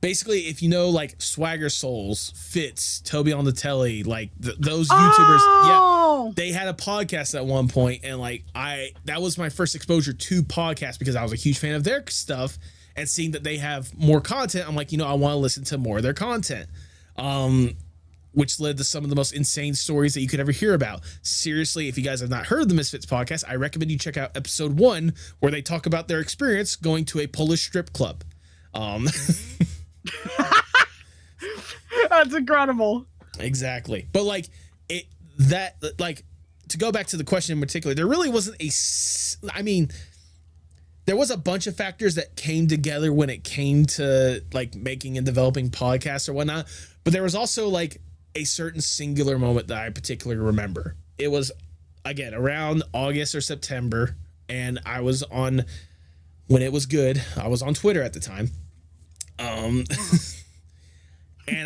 Basically, if you know like Swagger Souls, Fitz, Toby on the Telly, like those YouTubers, yeah, they had a podcast at one point, and like that was my first exposure to podcasts because I was a huge fan of their stuff. And seeing that they have more content, I'm like, I want to listen to more of their content, which led to some of the most insane stories that you could ever hear about. Seriously, if you guys have not heard of the Misfits podcast, I recommend you check out episode 1, where they talk about their experience going to a Polish strip club. That's incredible. Exactly. But like to go back to the question in particular, there really wasn't there was a bunch of factors that came together when it came to like making and developing podcasts or whatnot. But there was also like a certain singular moment that I particularly remember. It was, again, around August or September. And I was on, when it was good, I was on Twitter at the time. And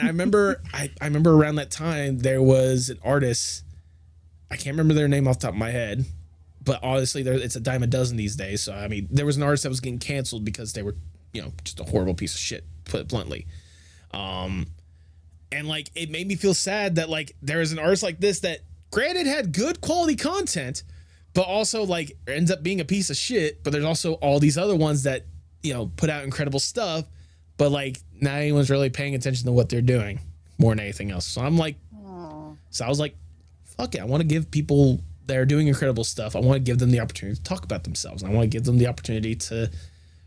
I remember, I remember around that time, there was an artist, I can't remember their name off the top of my head, but honestly, it's a dime a dozen these days. So, I mean, there was an artist that was getting canceled because they were, just a horrible piece of shit, put it bluntly. And like, it made me feel sad that like, there is an artist like this that granted had good quality content, but also like ends up being a piece of shit. But there's also all these other ones that, put out incredible stuff, but like not anyone's really paying attention to what they're doing more than anything else. So I'm like, so I was like, fuck it. I want to give people that are doing incredible stuff, I want to give them the opportunity to talk about themselves. I want to give them the opportunity to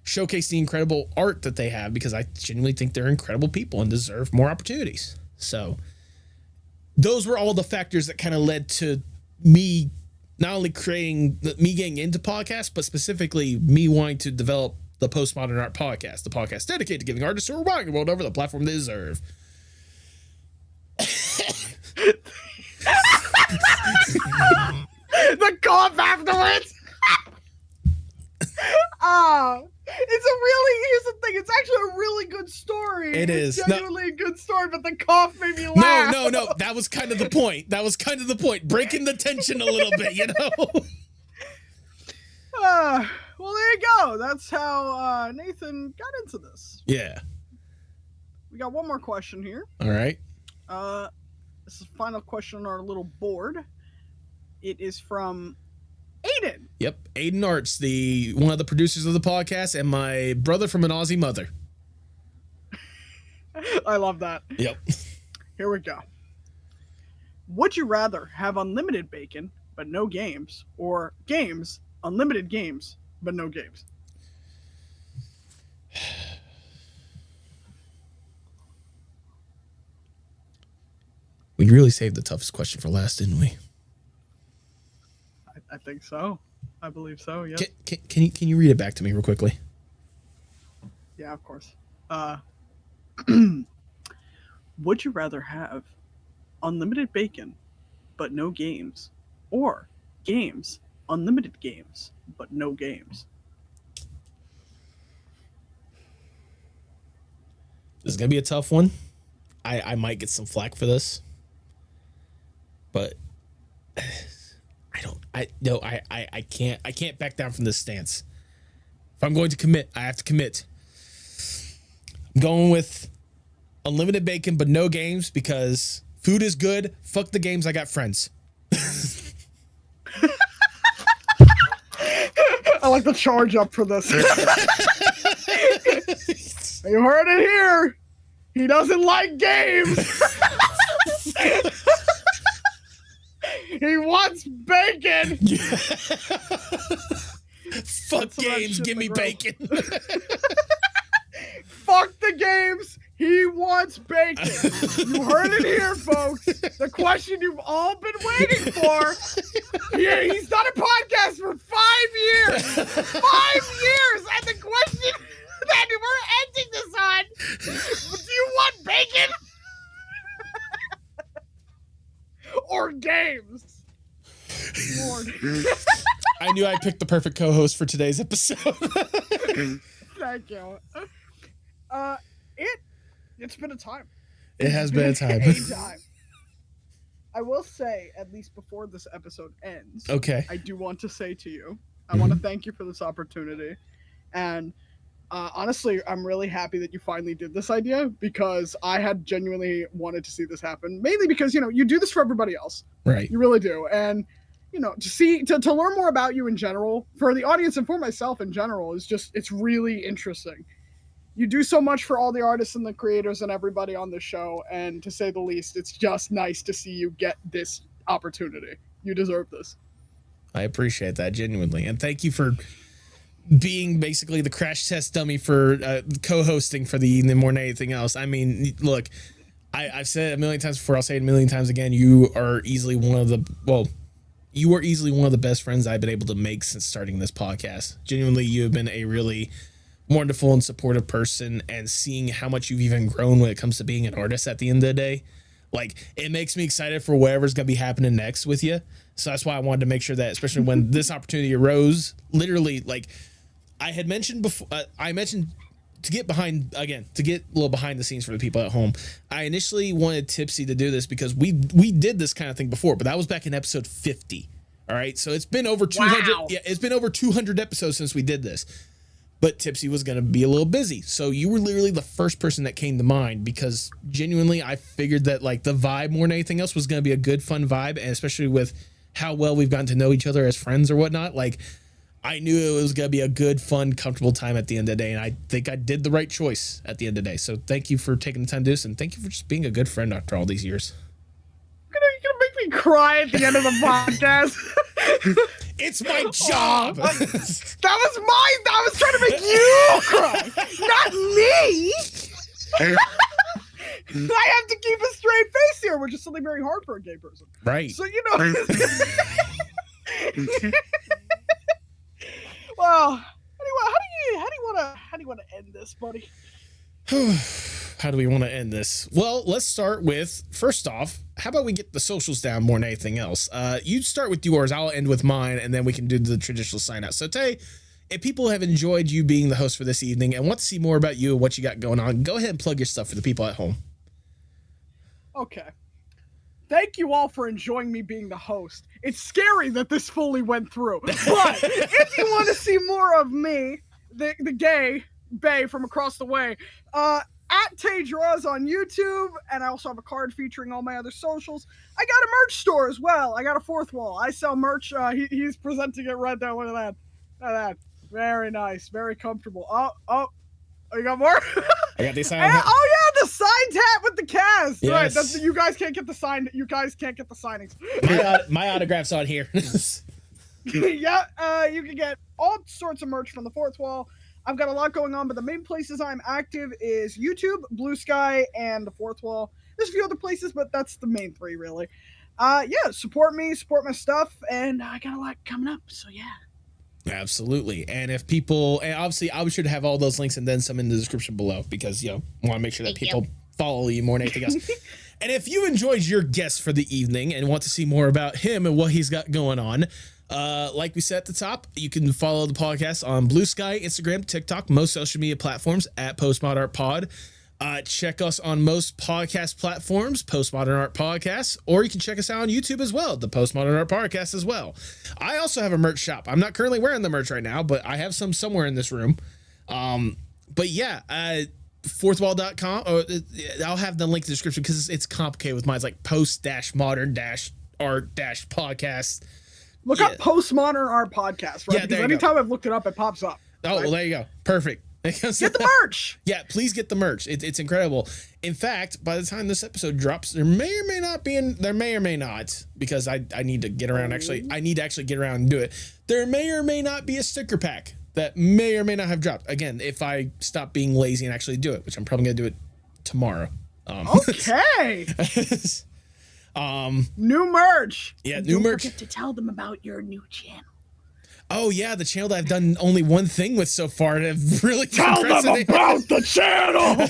showcase the incredible art that they have, because I genuinely think they're incredible people and deserve more opportunities. So those were all the factors that kind of led to me not only me getting into podcasts, but specifically me wanting to develop the Postmodern Art Podcast, the podcast dedicated to giving artists who are rocking the world over the platform they deserve. The cough afterwards. Here's the thing. It's actually a really good story. It's genuinely a good story, but the cough made me laugh. No. That was kind of the point. Breaking the tension a little bit, Well, there you go. That's how Nathan got into this. Yeah. We got one more question here. All right. This is the final question on our little board. It is from Aiden. Yep, Aiden Arts, one of the producers of the podcast, and my brother from an Aussie mother. I love that. Yep. Here we go. Would you rather have unlimited bacon but no games, or unlimited games but no games? We really saved the toughest question for last, didn't we? I think so. I believe so. Yeah. Can you read it back to me real quickly? Yeah, of course. Would you rather have unlimited bacon but no games, or unlimited games but no games? This is gonna be a tough one. I might get some flack for this, but I can't back down from this stance. If I'm going to commit, I have to commit. I'm going with unlimited bacon but no games, because food is good. Fuck the games, I got friends. I like the charge up for this. You heard it here. He doesn't like games. wants bacon. Fuck games, give me bacon. Fuck the games. He wants bacon. You heard it here, folks. The question you've all been waiting for. Yeah, he's done a podcast for 5 years. 5 years. And the question that we're ending this on, do you want bacon? Or games? Lord. I knew I picked the perfect co-host for today's episode. Thank you. It's been a time. It has been a time. I will say, at least before this episode ends, okay, I do want to say to you, I want to thank you for this opportunity. And honestly, I'm really happy that you finally did this idea, because I had genuinely wanted to see this happen, mainly because, you do this for everybody else. Right. You really do. And, to learn more about you in general, for the audience and for myself in general, it's really interesting. You do so much for all the artists and the creators and everybody on the show, and to say the least, it's just nice to see you get this opportunity. You deserve this. I appreciate that, genuinely. And thank you for being basically the crash test dummy for co-hosting for the evening more than anything else. I mean, look, I've said it a million times before, I'll say it a million times again, you are easily one of the best friends I've been able to make since starting this podcast. Genuinely, you have been a really wonderful and supportive person, and seeing how much you've even grown when it comes to being an artist at the end of the day, like, it makes me excited for whatever's going to be happening next with you. So that's why I wanted to make sure that, especially when this opportunity arose, literally, like I had mentioned before, I mentioned to get a little behind the scenes for the people at home. I initially wanted Tipsy to do this because we did this kind of thing before, but that was back in episode 50. All right. So it's been over 200. Wow. Yeah, it's been over 200 episodes since we did this. But Tipsy was going to be a little busy. So you were literally the first person that came to mind, because genuinely I figured that, like, the vibe more than anything else was going to be a good, fun vibe. And especially with how well we've gotten to know each other as friends or whatnot, like, I knew it was going to be a good, fun, comfortable time at the end of the day. And I think I did the right choice at the end of the day. So thank you for taking the time to do this. And thank you for just being a good friend after all these years. You're going to make me cry at the end of the podcast. It's my job. I was trying to make you cry, not me. I have to keep a straight face here, which is something very hard for a gay person. Right. So, well, anyway, how do you want to end this, buddy? How do we want to end this? Well, let's start with, first off, how about we get the socials down more than anything else? You start with yours, I'll end with mine, and then we can do the traditional sign out. So, Tae, if people have enjoyed you being the host for this evening and want to see more about you and what you got going on, go ahead and plug your stuff for the people at home. Okay. Thank you all for enjoying me being the host. It's scary that this fully went through. But if you want to see more of me, the gay bae from across the way, at Tae Draws on YouTube, and I also have a card featuring all my other socials. I got a merch store as well. I got a fourth wall. I sell merch. He's presenting it right there. Look at that. Look at that. Very nice. Very comfortable. Oh, you got more? I got the sign. Oh yeah, the signed hat with the cast. Yes. Right. You guys can't get the sign. You guys can't get the signings. My autograph's on here. Yeah. You can get all sorts of merch from the fourth wall. I've got a lot going on, but the main places I'm active is YouTube, Blue Sky, and the fourth wall. There's a few other places, but that's the main three, really. Support me, support my stuff, and I got a lot coming up, so yeah. Absolutely. And if people, and obviously I'll be sure to have all those links and then some in the description below, because, want to make sure that people follow you more than anything else. And if you enjoyed your guest for the evening and want to see more about him and what he's got going on, like we said at the top, you can follow the podcast on Blue Sky, Instagram, TikTok, most social media platforms at Postmodern Art Pod. Check us on most podcast platforms, Postmodern Art Podcast, or you can check us out on YouTube as well, the Postmodern Art Podcast as well. I also have a merch shop. I'm not currently wearing the merch right now, but I have some somewhere in this room. Fourthwall.com, or I'll have the link in the description because it's complicated with mine. It's like post-modern-art-podcast. Look up Postmodern Art Podcast, right? Yeah, because anytime I've looked it up, it pops up. Oh, right? well, there you go. Perfect. Get the merch. Yeah, please get the merch. It's incredible. In fact, by the time this episode drops, there may or may not, because I need to get around. I need to actually get around and do it. There may or may not be a sticker pack that may or may not have dropped. Again, if I stop being lazy and actually do it, which I'm probably gonna do it tomorrow. Okay. New merch. Yeah, and new don't merch. Forget to tell them about your new channel. Oh yeah, the channel that I've done only one thing with so far, and have really tell them about the channel.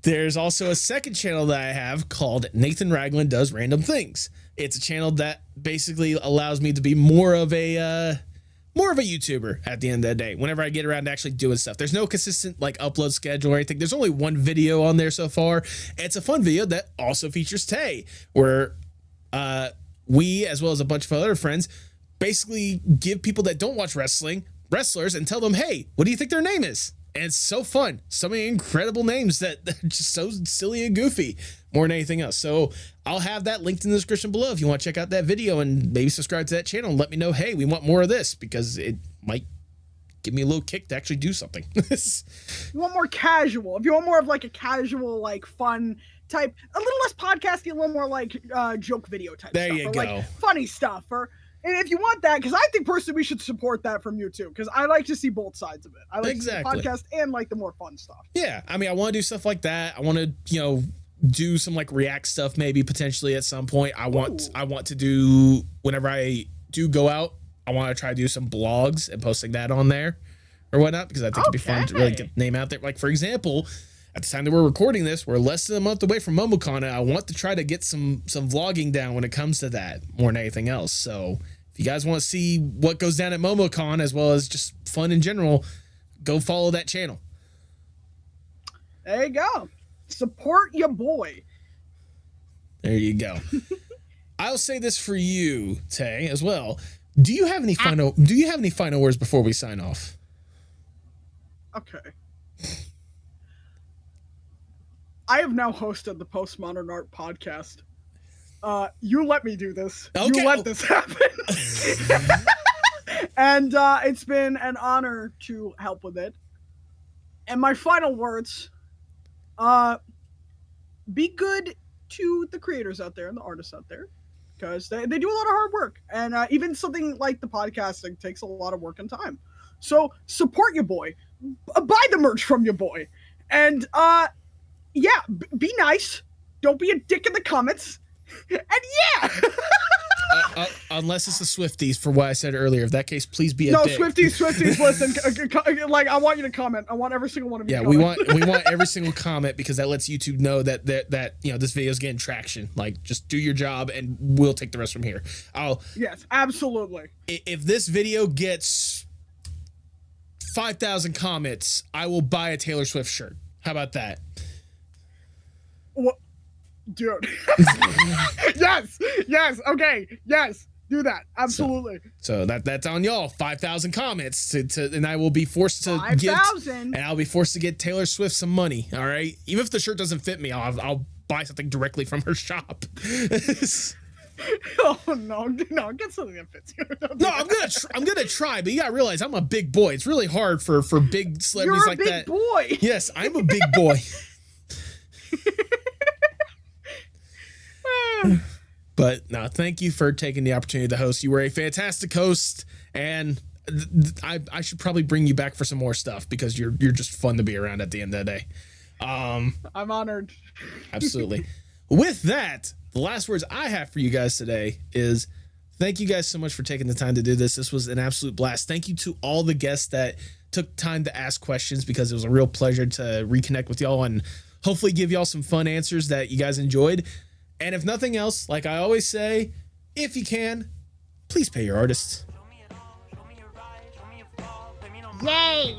There's also a second channel that I have called Nathan Ragland Does Random Things. It's a channel that basically allows me to be more of a YouTuber at the end of the day. Whenever I get around to actually doing stuff, there's no consistent like upload schedule or anything. There's only one video on there so far. It's a fun video that also features Tae, where we, as well as a bunch of other friends, basically give people that don't watch wrestlers and tell them, hey, what do you think their name is? And it's so fun. So many incredible names that are just so silly and goofy more than anything else. So I'll have that linked in the description below if you want to check out that video and maybe subscribe to that channel and let me know, hey, we want more of this, because it might give me a little kick to actually do something. You want more casual. If you want more of like a casual, like fun type, a little less podcasty, a little more like joke video type there stuff. You or go. Like funny stuff. And if you want that, because I think personally we should support that from you too, because I like to see both sides of it. I like to see the podcast and like the more fun stuff. Yeah, I mean, I want to do stuff like that. I want to, do some like react stuff maybe potentially at some point. I want to do, whenever I do go out, I want to try to do some blogs and posting that on there or whatnot, because I think it'd be fun to really get the name out there. Like, for example, at the time that we're recording this, we're less than a month away from MomoCon, and I want to try to get some vlogging down when it comes to that more than anything else. So if you guys want to see what goes down at MomoCon, as well as just fun in general, go follow that channel. There you go. Support your boy. There you go. I'll say this for you, Tae, as well. Do you have any final words before we sign off? Okay. I have now hosted the Postmodern Art podcast. You let me do this. Okay. You let this happen. And it's been an honor to help with it. And my final words, be good to the creators out there and the artists out there, because they do a lot of hard work. And even something like the podcasting takes a lot of work and time. So support your boy. Buy the merch from your boy. And yeah, be nice. Don't be a dick in the comments. And yeah. Unless it's the Swifties, for what I said earlier. In that case, please be a dick. No, Swifties, listen. Like, I want you to comment. I want every single one of you. Yeah, we want every single comment, because that lets YouTube know that this video is getting traction. Like, just do your job, and we'll take the rest from here. Yes, absolutely. If this video gets 5,000 comments, I will buy a Taylor Swift shirt. How about that? What? Dude. Yes. Okay. Yes. Do that. Absolutely. So that's on y'all. 5,000 comments and I will be forced to 5,000. And I'll be forced to get Taylor Swift some money. All right. Even if the shirt doesn't fit me, I'll buy something directly from her shop. Oh no, get something that fits you. No, I'm gonna try, but you gotta realize I'm a big boy. It's really hard for big celebrities like that. You're a big boy. Yes, I'm a big boy. But no, thank you for taking the opportunity to host. You were a fantastic host, and I should probably bring you back for some more stuff, because you're just fun to be around at the end of the day. I'm honored. Absolutely. With that, the last words I have for you guys today is thank you guys so much for taking the time to do this. This was an absolute blast. Thank you to all the guests that took time to ask questions, because it was a real pleasure to reconnect with y'all and hopefully give y'all some fun answers that you guys enjoyed. And if nothing else, like I always say, if you can, please pay your artists. Yay!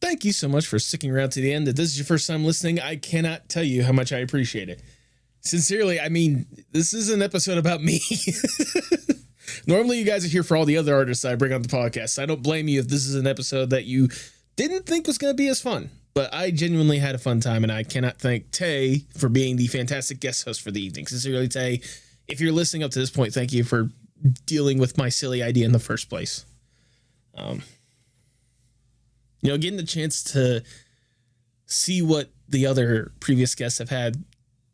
thank you so much for sticking around to the end. If this is your first time listening, I cannot tell you how much I appreciate it. Sincerely, I mean, this is an episode about me. Normally, you guys are here for all the other artists I bring on the podcast. I don't blame you if this is an episode that you didn't think was going to be as fun. But I genuinely had a fun time, and I cannot thank Tae for being the fantastic guest host for the evening. Sincerely, Tae, if you're listening up to this point, thank you for dealing with my silly idea in the first place. Getting the chance to see what the other previous guests have had,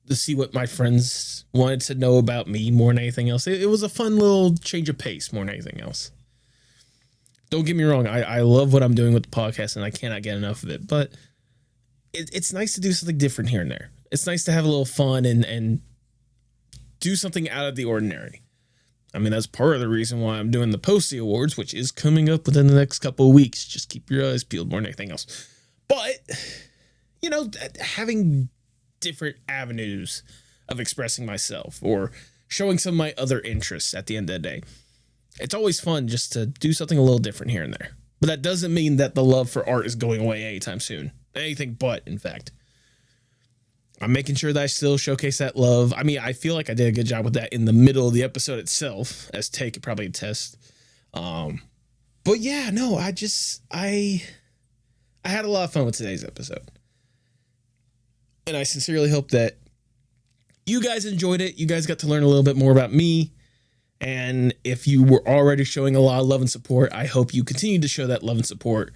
to see what my friends wanted to know about me more than anything else. It was a fun little change of pace more than anything else. Don't get me wrong. I love what I'm doing with the podcast, and I cannot get enough of it, but it's nice to do something different here and there. It's nice to have a little fun and do something out of the ordinary. I mean, that's part of the reason why I'm doing the Posty Awards, which is coming up within the next couple of weeks. Just keep your eyes peeled more than anything else. But, having different avenues of expressing myself or showing some of my other interests at the end of the day. It's always fun just to do something a little different here and there. But that doesn't mean that the love for art is going away anytime soon. Anything but, in fact. I'm making sure that I still showcase that love. I mean, I feel like I did a good job with that in the middle of the episode itself, as Tae could probably attest. But yeah, no, I had a lot of fun with today's episode. And I sincerely hope that you guys enjoyed it. You guys got to learn a little bit more about me. And if you were already showing a lot of love and support, I hope you continue to show that love and support.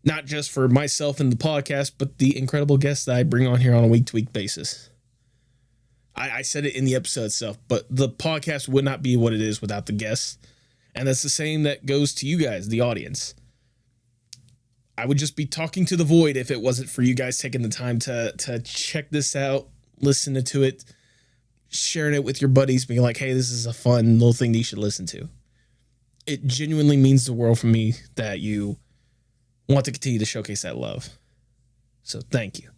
Not just for myself and the podcast, but the incredible guests that I bring on here on a week-to-week basis. I said it in the episode itself, but the podcast would not be what it is without the guests. And that's the same that goes to you guys, the audience. I would just be talking to the void if it wasn't for you guys taking the time to check this out, listening to it, sharing it with your buddies, being like, hey, this is a fun little thing that you should listen to. It genuinely means the world for me that you want to continue to showcase that love. So thank you.